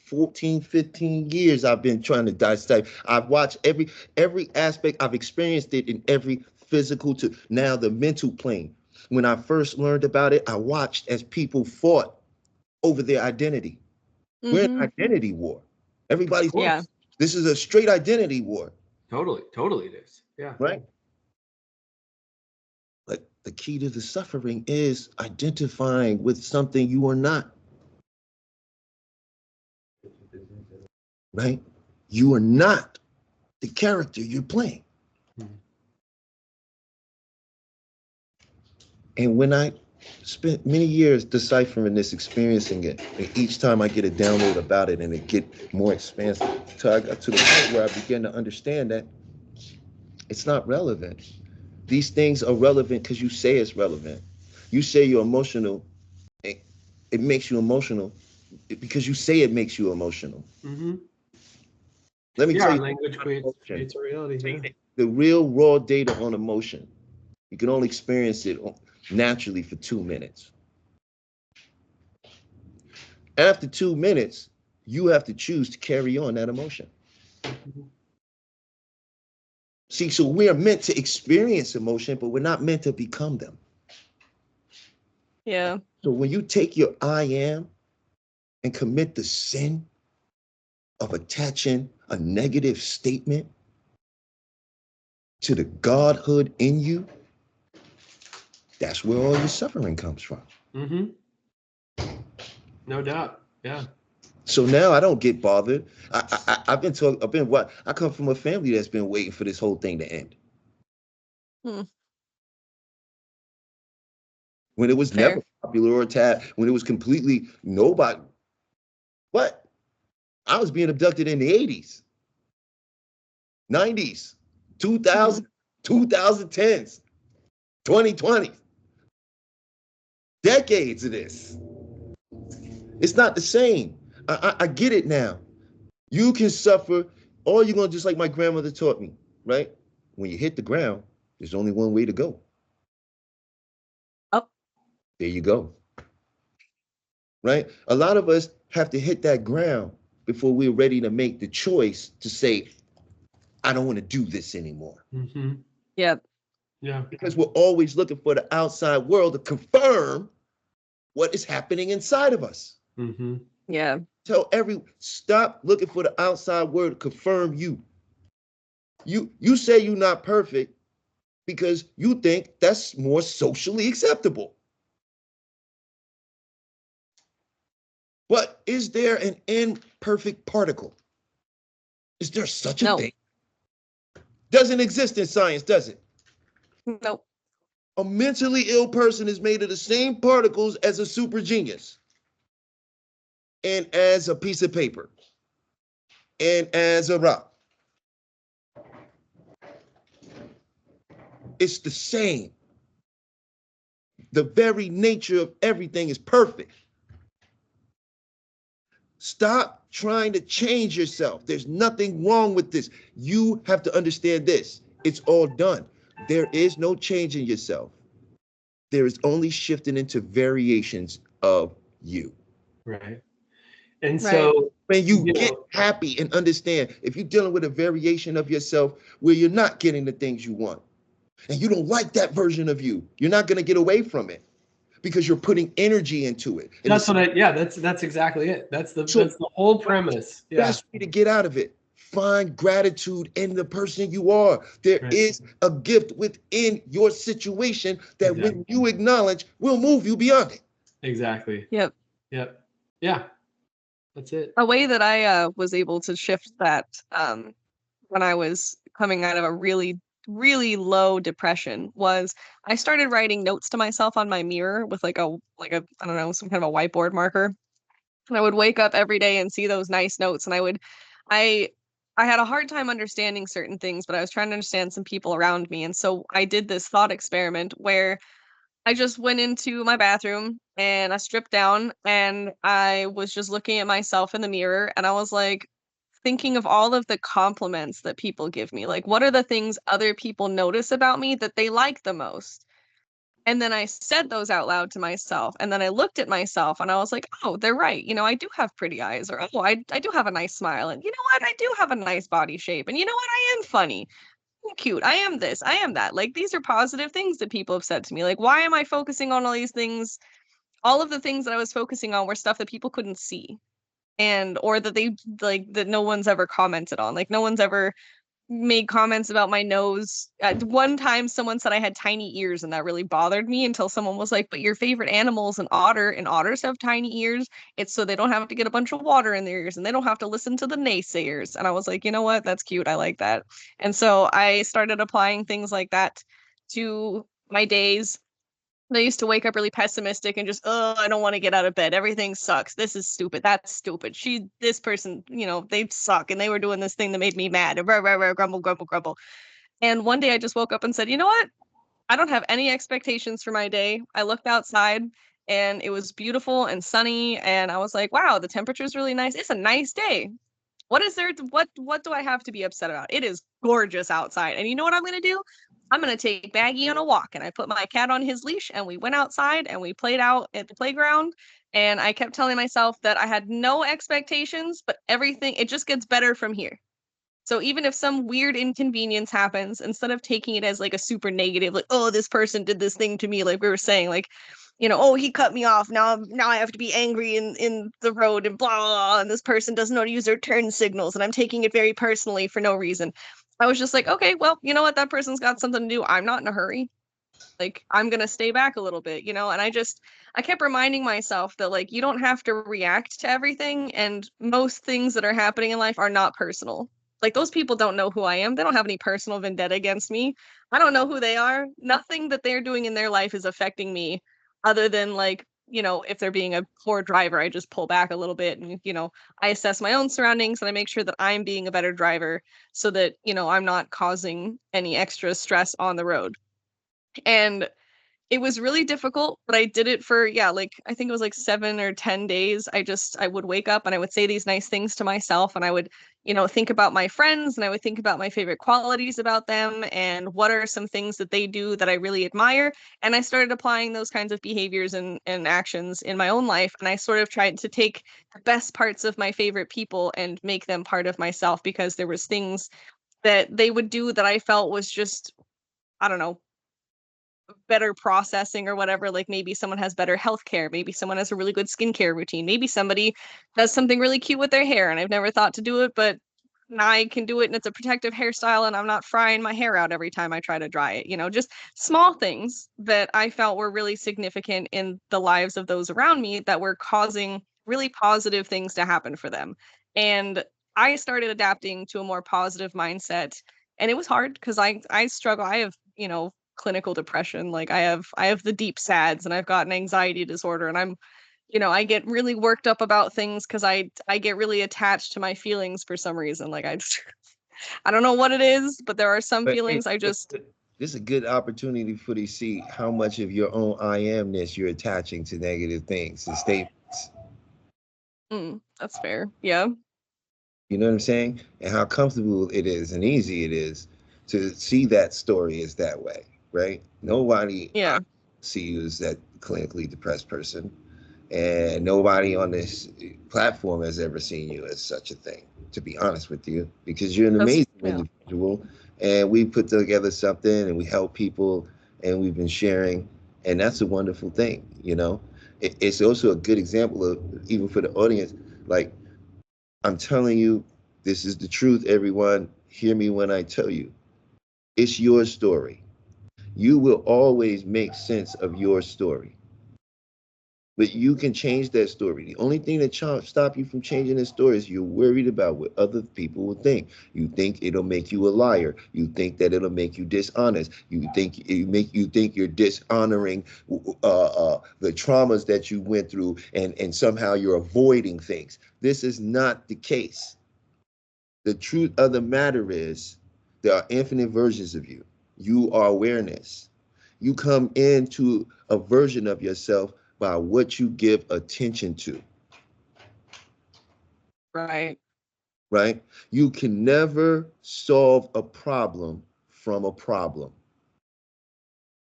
Speaker 3: 14, 15 years I've been trying to dissect. I've watched every aspect. I've experienced it in every physical to now the mental plane. When I first learned about it, I watched as people fought over their identity. We're in an identity war. Everybody's This is a straight identity war.
Speaker 2: Totally it is. Yeah.
Speaker 3: Right? But the key to the suffering is identifying with something you are not. Right? You are not the character you're playing. And when I spent many years deciphering this, experiencing it, and each time I get a download about it and it get more expansive, until I got to the point where I began to understand that it's not relevant. These things are relevant because you say it's relevant. You say you're emotional, it makes you emotional because you say it makes you emotional. Let me
Speaker 6: Yeah,
Speaker 3: tell
Speaker 6: our
Speaker 3: you,
Speaker 6: language creates
Speaker 3: emotion.
Speaker 6: a reality. Yeah.
Speaker 3: The real raw data on emotion, you can only experience it naturally for 2 minutes. After 2 minutes, you have to choose to carry on that emotion. See, so we are meant to experience emotion, but we're not meant to become them.
Speaker 1: Yeah.
Speaker 3: So when you take your I am and commit the sin of attaching a negative statement to the godhood in you, that's where all your suffering comes from.
Speaker 6: Mm-hmm. No doubt. Yeah.
Speaker 3: So now I don't get bothered. I've been talking. I come from a family that's been waiting for this whole thing to end.
Speaker 1: Hmm.
Speaker 3: When it was
Speaker 1: Fair.
Speaker 3: never popular or tapped, when it was completely nobody. What? I was being abducted in the 80s, 90s, 2000, 2010s, 2020s. Decades of this. It's not the same. I get it now. You can suffer, or you're going to, just like my grandmother taught me, right? When you hit the ground, there's only one way to go.
Speaker 1: Up.
Speaker 3: There you go. Right? A lot of us have to hit that ground before we're ready to make the choice to say, I don't want to do this anymore.
Speaker 6: Mm-hmm.
Speaker 1: Yep.
Speaker 6: Yeah.
Speaker 3: Because we're always looking for the outside world to confirm what is happening inside of us.
Speaker 6: Mm-hmm.
Speaker 1: Yeah.
Speaker 3: Stop looking for the outside world to confirm you. You say you're not perfect because you think that's more socially acceptable. But is there an imperfect particle? Is there such a thing? Doesn't exist in science, does it?
Speaker 1: Nope.
Speaker 3: A mentally ill person is made of the same particles as a super genius, and as a piece of paper, and as a rock. It's the same. The very nature of everything is perfect. Stop trying to change yourself. There's nothing wrong with this. You have to understand this. It's all done. There is no change in yourself. There is only shifting into variations of you.
Speaker 6: Right. And so
Speaker 3: when you get happy and understand, if you're dealing with a variation of yourself where you're not getting the things you want, and you don't like that version of you, you're not going to get away from it because you're putting energy into it. And
Speaker 6: that's that's exactly it. That's the whole premise. Yeah.
Speaker 3: Best way to get out of it. Find gratitude in the person you are. There is a gift within your situation that when you acknowledge will move you beyond it.
Speaker 6: Exactly.
Speaker 1: Yep.
Speaker 6: Yep. Yeah. That's it.
Speaker 1: A way that I was able to shift that when I was coming out of a really, really low depression was I started writing notes to myself on my mirror with like a I don't know, some kind of a whiteboard marker. And I would wake up every day and see those nice notes, and I had a hard time understanding certain things, but I was trying to understand some people around me. And so I did this thought experiment where I just went into my bathroom and I stripped down and I was just looking at myself in the mirror, and I was like thinking of all of the compliments that people give me. Like, what are the things other people notice about me that they like the most? And then I said those out loud to myself. And then I looked at myself and I was like, oh, they're right. You know, I do have pretty eyes, or oh, I do have a nice smile. And you know what? I do have a nice body shape. And you know what? I am funny. I'm cute. I am this. I am that. Like, these are positive things that people have said to me. Like, why am I focusing on all these things? All of the things that I was focusing on were stuff that people couldn't see, and or that they like that no one's ever commented on. Like, no one's ever made comments about my nose. At one time, someone said I had tiny ears, and that really bothered me until someone was like, but your favorite animal is an otter, and otters have tiny ears. It's so they don't have to get a bunch of water in their ears, and they don't have to listen to the naysayers. And I was like, you know what? That's cute. I like that. And so I started applying things like that to my days. I used to wake up really pessimistic and just, oh, I don't want to get out of bed. Everything sucks. This is stupid. That's stupid. This person, you know, they suck. And they were doing this thing that made me mad. Rah, rah, rah, grumble, grumble, grumble. And one day I just woke up and said, you know what? I don't have any expectations for my day. I looked outside and it was beautiful and sunny. And I was like, wow, the temperature is really nice. It's a nice day. What is there to, what do I have to be upset about? It is gorgeous outside. And you know what I'm going to do? I'm going to take Baggy on a walk, and I put my cat on his leash, and we went outside and we played out at the playground, and I kept telling myself that I had no expectations, but everything, it just gets better from here. So even if some weird inconvenience happens, instead of taking it as like a super negative, like, oh, this person did this thing to me, like we were saying, like, oh, he cut me off. Now I have to be angry in the road and blah, blah, blah, and this person doesn't know how to use their turn signals, and I'm taking it very personally for no reason. I was just like, okay, well, you know what? That person's got something to do. I'm not in a hurry. Like, I'm gonna stay back a little bit, and I kept reminding myself that, like, you don't have to react to everything, and most things that are happening in life are not personal. Like, those people don't know who I am. They don't have any personal vendetta against me. I don't know who they are. Nothing that they're doing in their life is affecting me, other than, like, if they're being a poor driver, I just pull back a little bit, and I assess my own surroundings, and I make sure that I'm being a better driver, so that I'm not causing any extra stress on the road. And it was really difficult, but I did it for, yeah, like, I think it was like 7 or 10 days. I would wake up and I would say these nice things to myself, and I would, think about my friends, and I would think about my favorite qualities about them and what are some things that they do that I really admire. And I started applying those kinds of behaviors and actions in my own life. And I sort of tried to take the best parts of my favorite people and make them part of myself, because there was things that they would do that I felt was just, I don't know, better processing or whatever. Like, maybe someone has better healthcare, maybe someone has a really good skincare routine, maybe somebody does something really cute with their hair and I've never thought to do it, but now I can do it, and it's a protective hairstyle, and I'm not frying my hair out every time I try to dry it. Just small things that I felt were really significant in the lives of those around me, that were causing really positive things to happen for them. And I started adapting to a more positive mindset, and it was hard because I struggle. I have, clinical depression. Like, I have the deep sads, and I've got an anxiety disorder, and I get really worked up about things because I get really attached to my feelings for some reason. Like, I don't know what it is, but there are some
Speaker 3: But hey,
Speaker 1: feelings I just
Speaker 3: this is a good opportunity for you to see how much of your own I amness you're attaching to negative things and statements.
Speaker 1: that's fair. Yeah.
Speaker 3: You know what I'm saying? And how comfortable it is and easy it is to see that story as that way, right? Nobody
Speaker 1: Yeah.
Speaker 3: see you as that clinically depressed person, and nobody on this platform has ever seen you as such a thing, to be honest with you, because you're an amazing individual, and we put together something and we help people, and we've been sharing, and that's a wonderful thing. It's also a good example of, even for the audience, like, I'm telling you, this is the truth, everyone. Hear me when I tell you. It's your story. You will always make sense of your story. But you can change that story. The only thing that stop you from changing that story is you're worried about what other people will think. You think it'll make you a liar. You think that it'll make you dishonest. You think you're dishonoring the traumas that you went through, and somehow you're avoiding things. This is not the case. The truth of the matter is, there are infinite versions of you. You are awareness. You come into a version of yourself by what you give attention to.
Speaker 1: Right.
Speaker 3: Right? You can never solve a problem from a problem.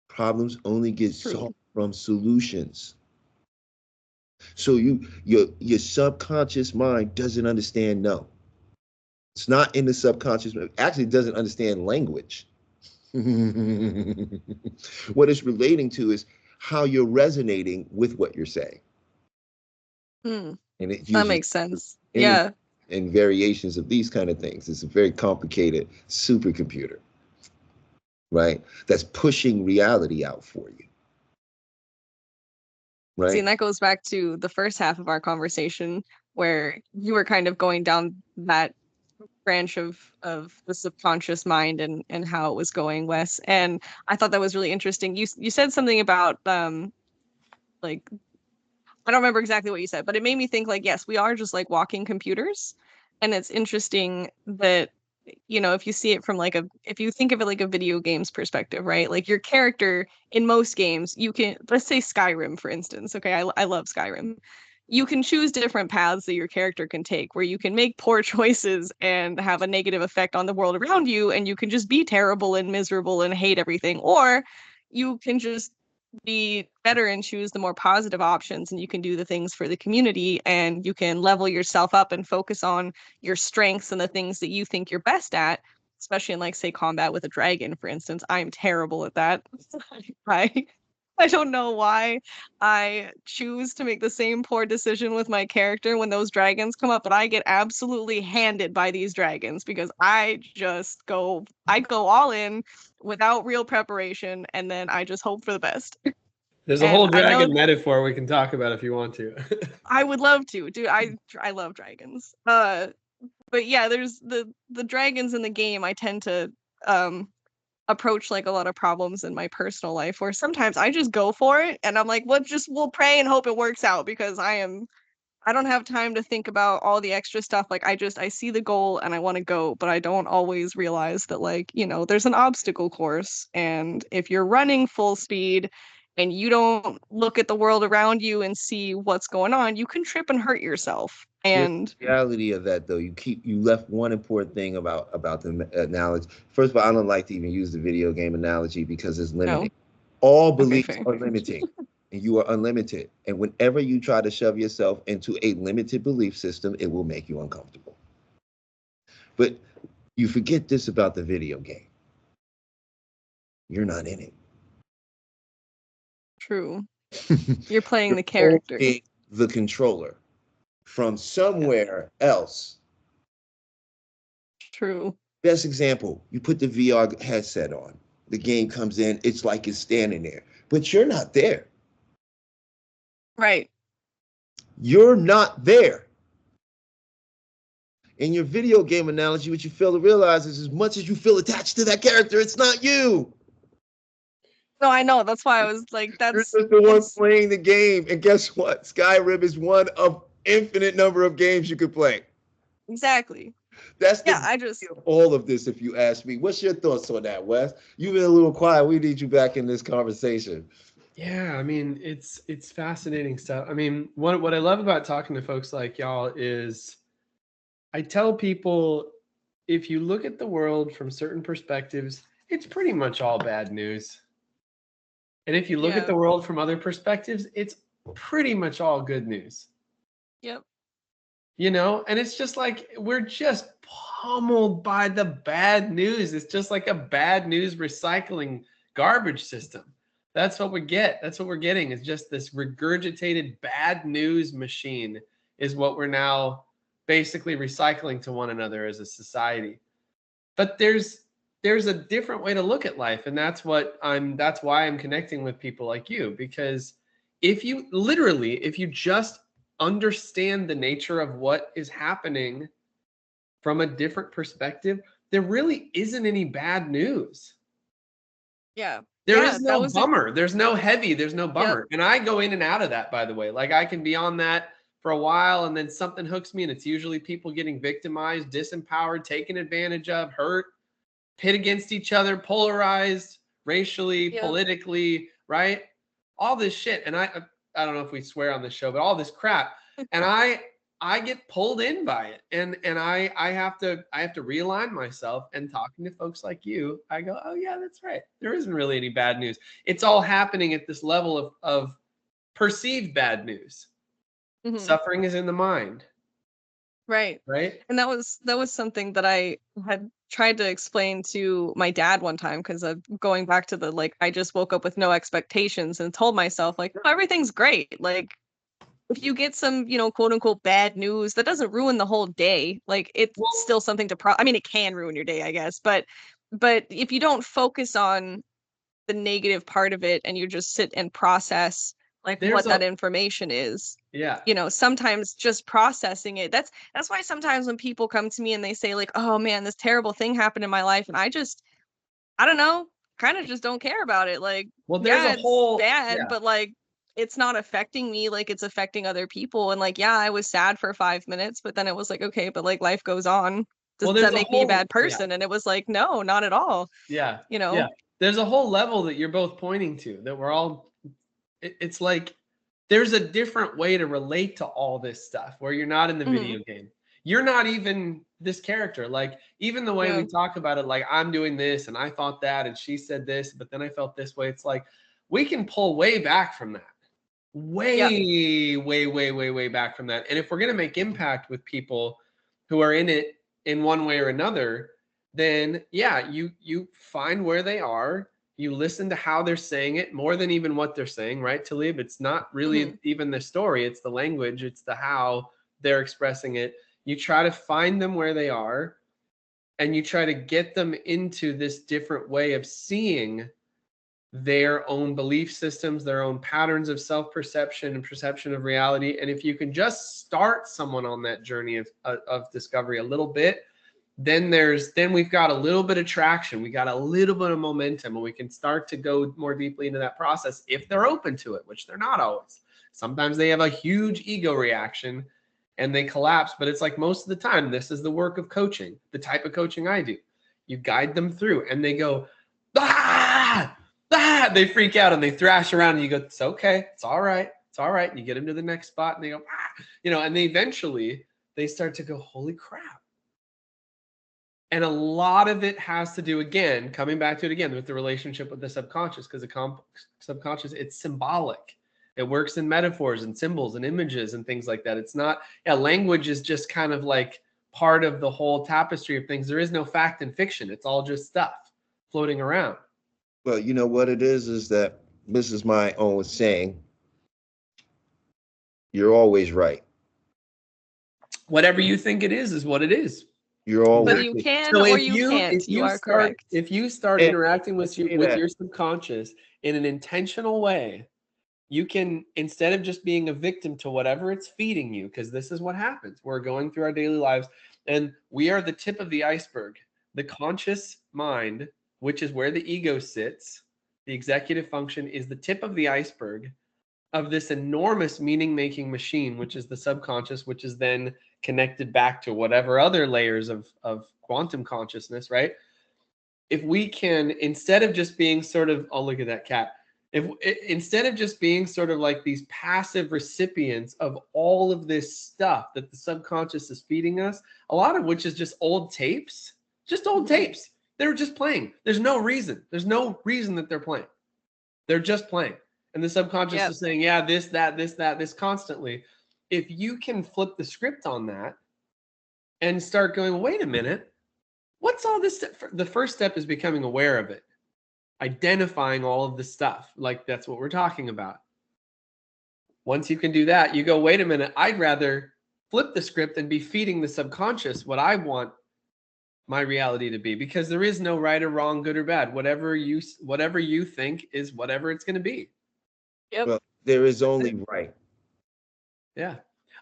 Speaker 3: Problems only get solved from solutions. So your subconscious mind doesn't understand no. It's not in the subconscious. Actually, it doesn't understand language. What it's relating to is how you're resonating with what you're saying. And it
Speaker 1: that makes sense. Yeah.
Speaker 3: And variations of these kind of things. It's a very complicated supercomputer, right? That's pushing reality out for you. Right.
Speaker 1: See, and that goes back to the first half of our conversation, where you were kind of going down that branch of the subconscious mind and how it was going, Wes. And I thought that was really interesting. You said something about like, I don't remember exactly what you said, but it made me think, like, yes, we are just like walking computers. And it's interesting that, if you see it from like if you think of it like a video games perspective, right? Like, your character in most games, you can, let's say Skyrim, for instance. Okay. I love Skyrim. you can choose different paths that your character can take, where you can make poor choices and have a negative effect on the world around you, and you can just be terrible and miserable and hate everything, or you can just be better and choose the more positive options, and you can do the things for the community, and you can level yourself up and focus on your strengths and the things that you think you're best at, especially in, like, say, combat with a dragon, for instance. I'm terrible at that. I I don't know why I choose to make the same poor decision with my character when those dragons come up, but I get absolutely handed by these dragons because I go all in without real preparation, and then I just hope for the best.
Speaker 2: There's a
Speaker 1: And
Speaker 2: whole
Speaker 1: I know
Speaker 2: dragon metaphor we can talk about if you want to.
Speaker 1: I would love to. Dude, I love dragons. But yeah, there's the dragons in the game. I tend to um approach like a lot of problems in my personal life where sometimes I just go for it and I'm like, we'll pray and hope it works out, because I don't have time to think about all the extra stuff. Like, I see the goal and I want to go, but I don't always realize that, like, there's an obstacle course, and if you're running full speed and you don't look at the world around you and see what's going on, you can trip and hurt yourself.
Speaker 3: Here's
Speaker 1: And
Speaker 3: the reality of that, though. You left one important thing about the analogy. First of all, I don't like to even use the video game analogy because it's limiting. All beliefs
Speaker 1: fair.
Speaker 3: are limiting, and you are unlimited. And whenever you try to shove yourself into a limited belief system, it will make you uncomfortable. But you forget this about the video game. You're not in it.
Speaker 1: True. You're playing the
Speaker 3: You're
Speaker 1: character.
Speaker 3: only the controller from somewhere else.
Speaker 1: True.
Speaker 3: Best example, you put the VR headset on. The game comes in, it's like it's standing there, but you're not there.
Speaker 1: Right.
Speaker 3: You're not there. In your video game analogy, what you fail to realize is as much as you feel attached to that character, it's not you.
Speaker 1: No, I know. That's why I was like,
Speaker 3: You're
Speaker 1: that's
Speaker 3: just the one playing the game. And guess what? Skyrim is one of infinite number of games you could play.
Speaker 1: exactly.
Speaker 3: That's the
Speaker 1: I just
Speaker 3: of all of this, if you ask me. What's your thoughts on that, Wes? You've been a little quiet. We need you back in this conversation.
Speaker 2: Yeah, I mean, it's fascinating stuff. I mean, what I love about talking to folks like y'all is I tell people, if you look at the world from certain perspectives, it's pretty much all bad news. And if you look at the world from other perspectives, it's pretty much all good news.
Speaker 1: Yep.
Speaker 2: And it's just like we're just pummeled by the bad news. It's just like a bad news recycling garbage system. That's what we get. That's what we're getting, is just this regurgitated bad news machine is what we're now basically recycling to one another as a society. But there's a different way to look at life, and that's why I'm connecting with people like you, because if you just understand the nature of what is happening from a different perspective, there really isn't any bad news.
Speaker 1: Yeah.
Speaker 2: There is no bummer. There's no heavy. There's no bummer. Yep. And I go in and out of that, by the way. Like, I can be on that for a while, and then something hooks me, and it's usually people getting victimized, disempowered, taken advantage of, hurt, pit against each other, polarized racially, politically, right? All this shit. And I don't know if we swear on this show, but all this crap. And I get pulled in by it. And I have to realign myself, and talking to folks like you, I go, oh yeah, that's right. There isn't really any bad news. It's all happening at this level of perceived bad news. Mm-hmm. Suffering is in the mind.
Speaker 1: Right. And that was something that I had tried to explain to my dad one time, because of going back to the, like, I just woke up with no expectations and told myself, like, no, everything's great. Like, if you get some, quote unquote bad news, that doesn't ruin the whole day. Like, it's still something to I mean, it can ruin your day, I guess, but if you don't focus on the negative part of it and you just sit and process what that information is.
Speaker 2: Yeah.
Speaker 1: Sometimes just processing it. That's why sometimes when people come to me and they say, like, oh man, this terrible thing happened in my life, and I don't know, kind of just don't care about it. Like,
Speaker 2: there's
Speaker 1: it's bad, but like, it's not affecting me like it's affecting other people. And like, I was sad for 5 minutes, but then it was like, okay, but like, life goes on. Does that make me a bad person? And it was like, no, not at all.
Speaker 2: Yeah. Yeah. There's a whole level that you're both pointing to, that we're all, it's like there's a different way to relate to all this stuff where you're not in the video game. You're not even this character. Like, even the way we talk about it, like, I'm doing this and I thought that and she said this, but then I felt this way. It's like, we can pull way back from that. Way back from that. And if we're going to make impact with people who are in it in one way or another, then yeah, you find where they are. You listen to how they're saying it more than even what they're saying, right, Talib? It's not really even the story. It's the language. It's the how they're expressing it. You try to find them where they are, and you try to get them into this different way of seeing their own belief systems, their own patterns of self-perception and perception of reality. And if you can just start someone on that journey of discovery a little bit, then we've got a little bit of traction. We got a little bit of momentum, and we can start to go more deeply into that process if they're open to it, which they're not always. Sometimes they have a huge ego reaction and they collapse, but it's like most of the time, this is the work of coaching, the type of coaching I do. You guide them through and they go, they freak out and they thrash around and you go, it's okay. It's all right. It's all right. And you get them to the next spot and they go, and they eventually they start to go, holy crap. And a lot of it has to do, again, coming back to it again, with the relationship with the subconscious, because the subconscious, it's symbolic. It works in metaphors and symbols and images and things like that. It's not, language is just kind of like part of the whole tapestry of things. There is no fact and fiction. It's all just stuff floating around.
Speaker 3: Well, you know what it is that this is my own saying. You're always right.
Speaker 2: Whatever you think it is what it is.
Speaker 3: You're always.
Speaker 1: But you can or you can't. You are correct.
Speaker 2: If you start interacting with your subconscious in an intentional way, you can, instead of just being a victim to whatever it's feeding you, because this is what happens. We're going through our daily lives and we are the tip of the iceberg. The conscious mind, which is where the ego sits, the executive function, is the tip of the iceberg of this enormous meaning-making machine, which is the subconscious, which is then connected back to whatever other layers of quantum consciousness, right? If we can, instead of just being sort of, oh, look at that cat. Instead of just being sort of like these passive recipients of all of this stuff that the subconscious is feeding us, a lot of which is just old tapes, They're just playing. There's no reason. There's no reason that they're playing. They're just playing. And the subconscious is saying, yeah, this, that, this constantly. If you can flip the script on that and start going, wait a minute, what's all this? The first step is becoming aware of it. Identifying all of the stuff, like that's what we're talking about. Once you can do that, you go, wait a minute, I'd rather flip the script and be feeding the subconscious what I want my reality to be, because there is no right or wrong, good or bad. Whatever you think is whatever it's going to be.
Speaker 1: Yep.
Speaker 3: Well, there is only right.
Speaker 2: Yeah.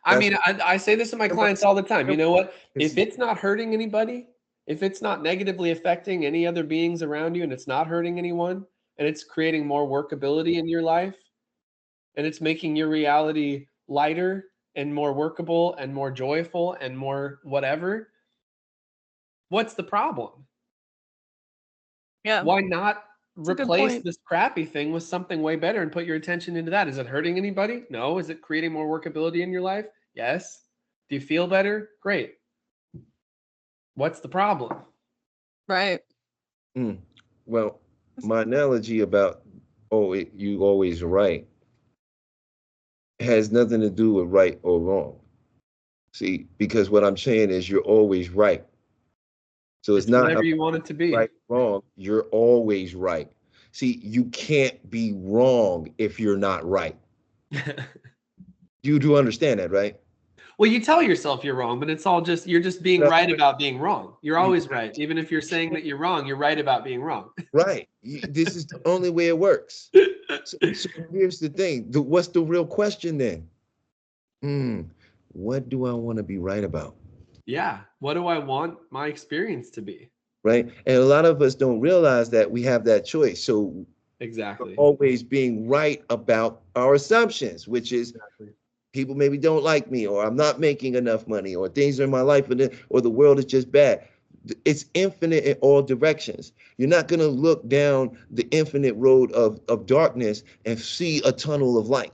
Speaker 2: I mean, I say this to my clients all the time. You know what? If it's not hurting anybody, if it's not negatively affecting any other beings around you and it's not hurting anyone and it's creating more workability in your life and it's making your reality lighter and more workable and more joyful and more whatever, what's the problem?
Speaker 1: Yeah.
Speaker 2: Why not replace this crappy thing with something way better and put your attention into that? Is it hurting anybody? No. Is it creating more workability in your life? Yes. Do you feel better? Great. What's the problem?
Speaker 1: Right.
Speaker 3: Well, my analogy about, you always right, has nothing to do with right or wrong. See, because what I'm saying is you're always right. So it's not
Speaker 2: whatever you want it to be.
Speaker 3: Right, wrong. You're always right. See, you can't be wrong if you're not right. You do understand that, right?
Speaker 2: Well, you tell yourself you're wrong, but it's all just, you're just being right about being wrong. You're always right. Even if you're saying that you're wrong, you're right about being wrong.
Speaker 3: Right. This is the only way it works. So here's the thing. What's the real question then? What do I want to be right about?
Speaker 2: Yeah. What do I want my experience to be?
Speaker 3: Right. And a lot of us don't realize that we have that choice. So
Speaker 2: exactly,
Speaker 3: always being right about our assumptions, which is people maybe don't like me, or I'm not making enough money, or things are in my life, or the world is just bad. It's infinite in all directions. You're not going to look down the infinite road of darkness and see a tunnel of light.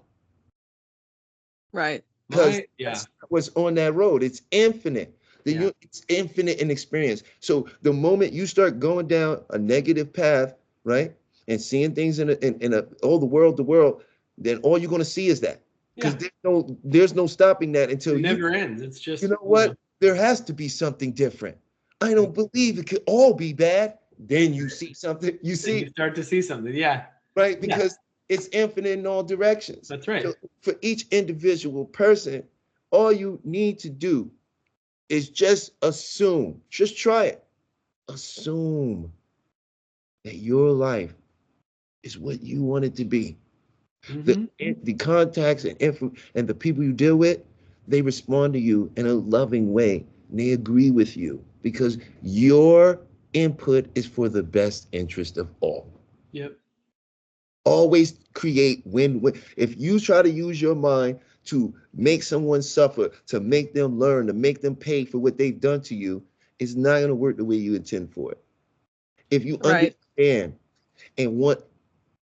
Speaker 1: Right.
Speaker 3: Because
Speaker 2: Right. Yeah.
Speaker 3: that's what's on that road. It's infinite.
Speaker 2: Yeah.
Speaker 3: It's infinite in experience. So the moment you start going down a negative path, right, and seeing things in the world, then all you're going to see is that. Because
Speaker 2: Yeah.
Speaker 3: there's no stopping that until
Speaker 2: It never ends. It's just,
Speaker 3: you know what? There has to be something different. I don't believe it could all be bad. Then you see something. You
Speaker 2: then
Speaker 3: see,
Speaker 2: you start to see something. Yeah.
Speaker 3: right? Because it's infinite in all directions.
Speaker 2: That's right.
Speaker 3: So for each individual person, all you need to do is just assume, just try it. Assume that your life is what you want it to be. The contacts and the people you deal with, they respond to you in a loving way. And they agree with you because your input is for the best interest of all.
Speaker 2: Yep.
Speaker 3: Always create win-win. If you try to use your mind to make someone suffer, to make them learn, to make them pay for what they've done to you, it's not going to work the way you intend for it. If you understand and want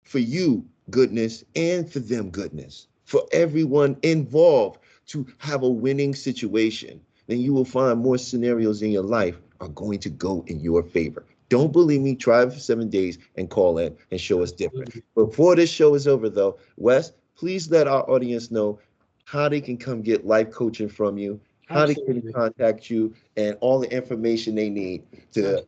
Speaker 3: for you goodness and for them goodness, for everyone involved to have a winning situation, then you will find more scenarios in your life are going to go in your favor. Don't believe me, try it for 7 days and call in and show us different. Before this show is over though, Wes, please let our audience know how they can come get life coaching from you, how they can contact you, and all the information they need to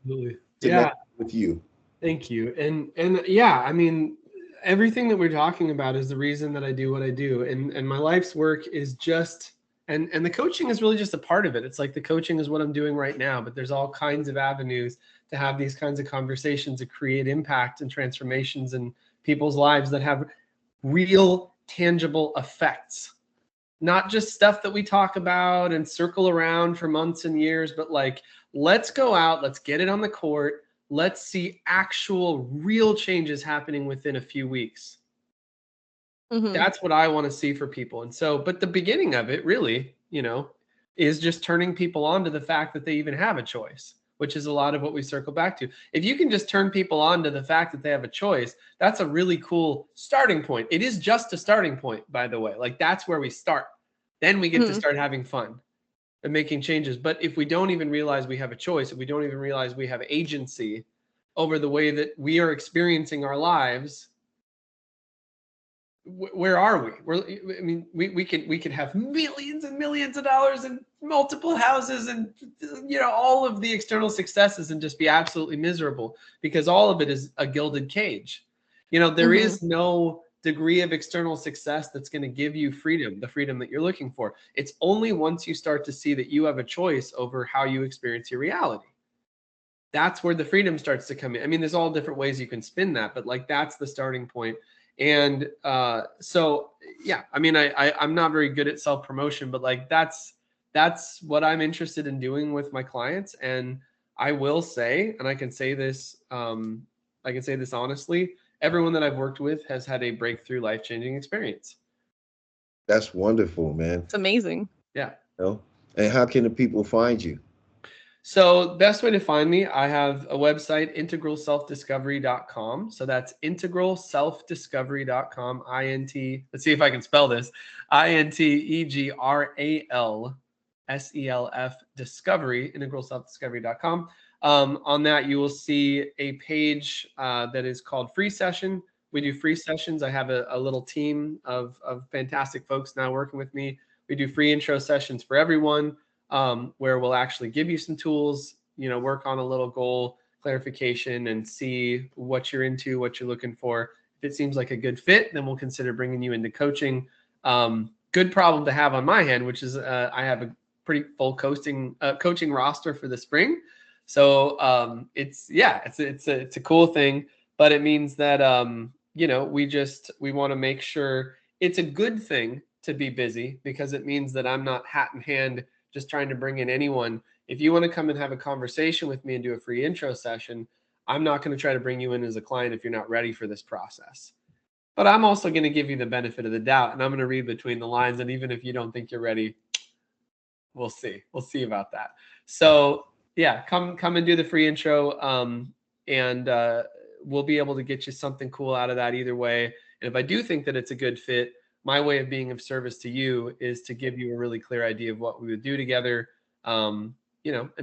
Speaker 3: connect with you.
Speaker 2: Thank you. And yeah, I mean, everything that we're talking about is the reason that I do what I do. And my life's work is just, and the coaching is really just a part of it. It's like the coaching is what I'm doing right now, but there's all kinds of avenues to have these kinds of conversations to create impact and transformations in people's lives that have real tangible effects. Not just stuff that we talk about and circle around for months and years, but like, let's go out, let's get it on the court. Let's see actual real changes happening within a few weeks. That's what I want to see for people. And so, but the beginning of it really, is just turning people on to the fact that they even have a choice, which is a lot of what we circle back to. If you can just turn people on to the fact that they have a choice, that's a really cool starting point. It is just a starting point, by the way. Like that's where we start. Then we get to start having fun and making changes. But if we don't even realize we have a choice, if we don't even realize we have agency over the way that we are experiencing our lives, where are we? We could have millions and millions of dollars and multiple houses and all of the external successes and just be absolutely miserable because all of it is a gilded cage. There is no degree of external success that's going to give you freedom, the freedom that you're looking for. It's only once you start to see that you have a choice over how you experience your reality. That's where the freedom starts to come in. I mean, there's all different ways you can spin that, but like that's the starting point. And so, yeah, I mean, I'm not very good at self-promotion, but like that's what I'm interested in doing with my clients. And I will say, and I can say this honestly, everyone that I've worked with has had a breakthrough, life-changing experience.
Speaker 3: That's wonderful, man.
Speaker 1: It's amazing.
Speaker 2: Yeah.
Speaker 3: And how can the people find you?
Speaker 2: So best way to find me, I have a website, integralselfdiscovery.com. So that's integralselfdiscovery.com, let's see if I can spell this, INTEGRALSELF discovery, integralselfdiscovery.com. On that, you will see a page that is called Free Session. We do free sessions. I have a little team of fantastic folks now working with me. We do free intro sessions for everyone. Where we'll actually give you some tools, work on a little goal clarification and see what you're into, what you're looking for. If it seems like a good fit, then we'll consider bringing you into coaching. Good problem to have on my hand, which is I have a pretty full coaching roster for the spring. So it's a cool thing, but it means that, we want to make sure it's a good thing to be busy because it means that I'm not hat in hand just trying to bring in anyone. If you want to come and have a conversation with me and do a free intro session, I'm not going to try to bring you in as a client if you're not ready for this process. But I'm also going to give you the benefit of the doubt, and I'm going to read between the lines. And even if you don't think you're ready, we'll see. We'll see about that. So yeah, come and do the free intro, and we'll be able to get you something cool out of that either way. And if I do think that it's a good fit, my way of being of service to you is to give you a really clear idea of what we would do together. And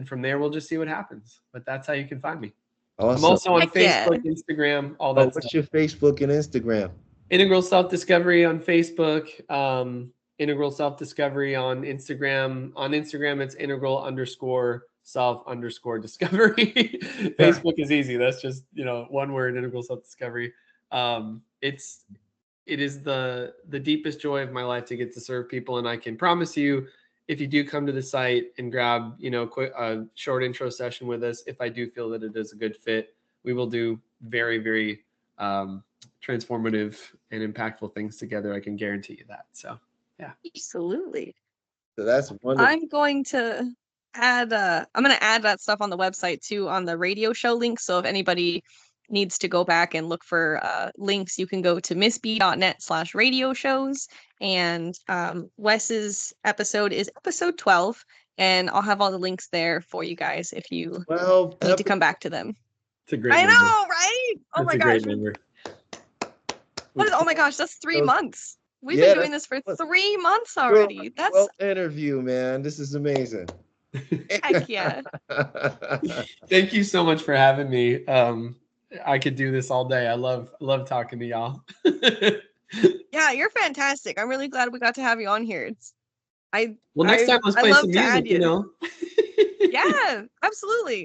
Speaker 2: from there, we'll just see what happens. But that's how you can find me.
Speaker 3: Awesome.
Speaker 2: I'm also on
Speaker 1: Heck yeah.
Speaker 2: Facebook, Instagram, all that
Speaker 3: What's
Speaker 2: stuff.
Speaker 3: your Facebook and Instagram?
Speaker 2: Integral Self-Discovery on Facebook, Integral Self-Discovery on Instagram. On Instagram, it's integral_self_discovery. Facebook is easy. That's just, one word, Integral Self-Discovery. It is the deepest joy of my life to get to serve people. And I can promise you, if you do come to the site and grab, a short intro session with us, if I do feel that it is a good fit, we will do very, very transformative and impactful things together. I can guarantee you that. So, yeah.
Speaker 1: Absolutely.
Speaker 3: So that's wonderful.
Speaker 1: I'm going to add that stuff on the website too, on the radio show link. So if anybody needs to go back and look for links, you can go to missb.net/radio shows. And Wes's episode is episode 12. And I'll have all the links there for you guys if you need to come back to them.
Speaker 2: It's a great
Speaker 1: I
Speaker 2: number.
Speaker 1: know, right? Oh
Speaker 2: That's
Speaker 1: my
Speaker 2: a
Speaker 1: gosh.
Speaker 2: great number.
Speaker 1: Oh my gosh, that's 3 months. We've
Speaker 3: Yeah,
Speaker 1: been doing this for 3 months already. That's
Speaker 3: Well, interview, man. This is amazing.
Speaker 1: heck yeah.
Speaker 2: Thank you so much for having me. I could do this all day. I love talking to y'all.
Speaker 1: Yeah, you're fantastic. I'm really glad we got to have you on here.
Speaker 2: Next time let's play some music,
Speaker 1: Yeah, absolutely.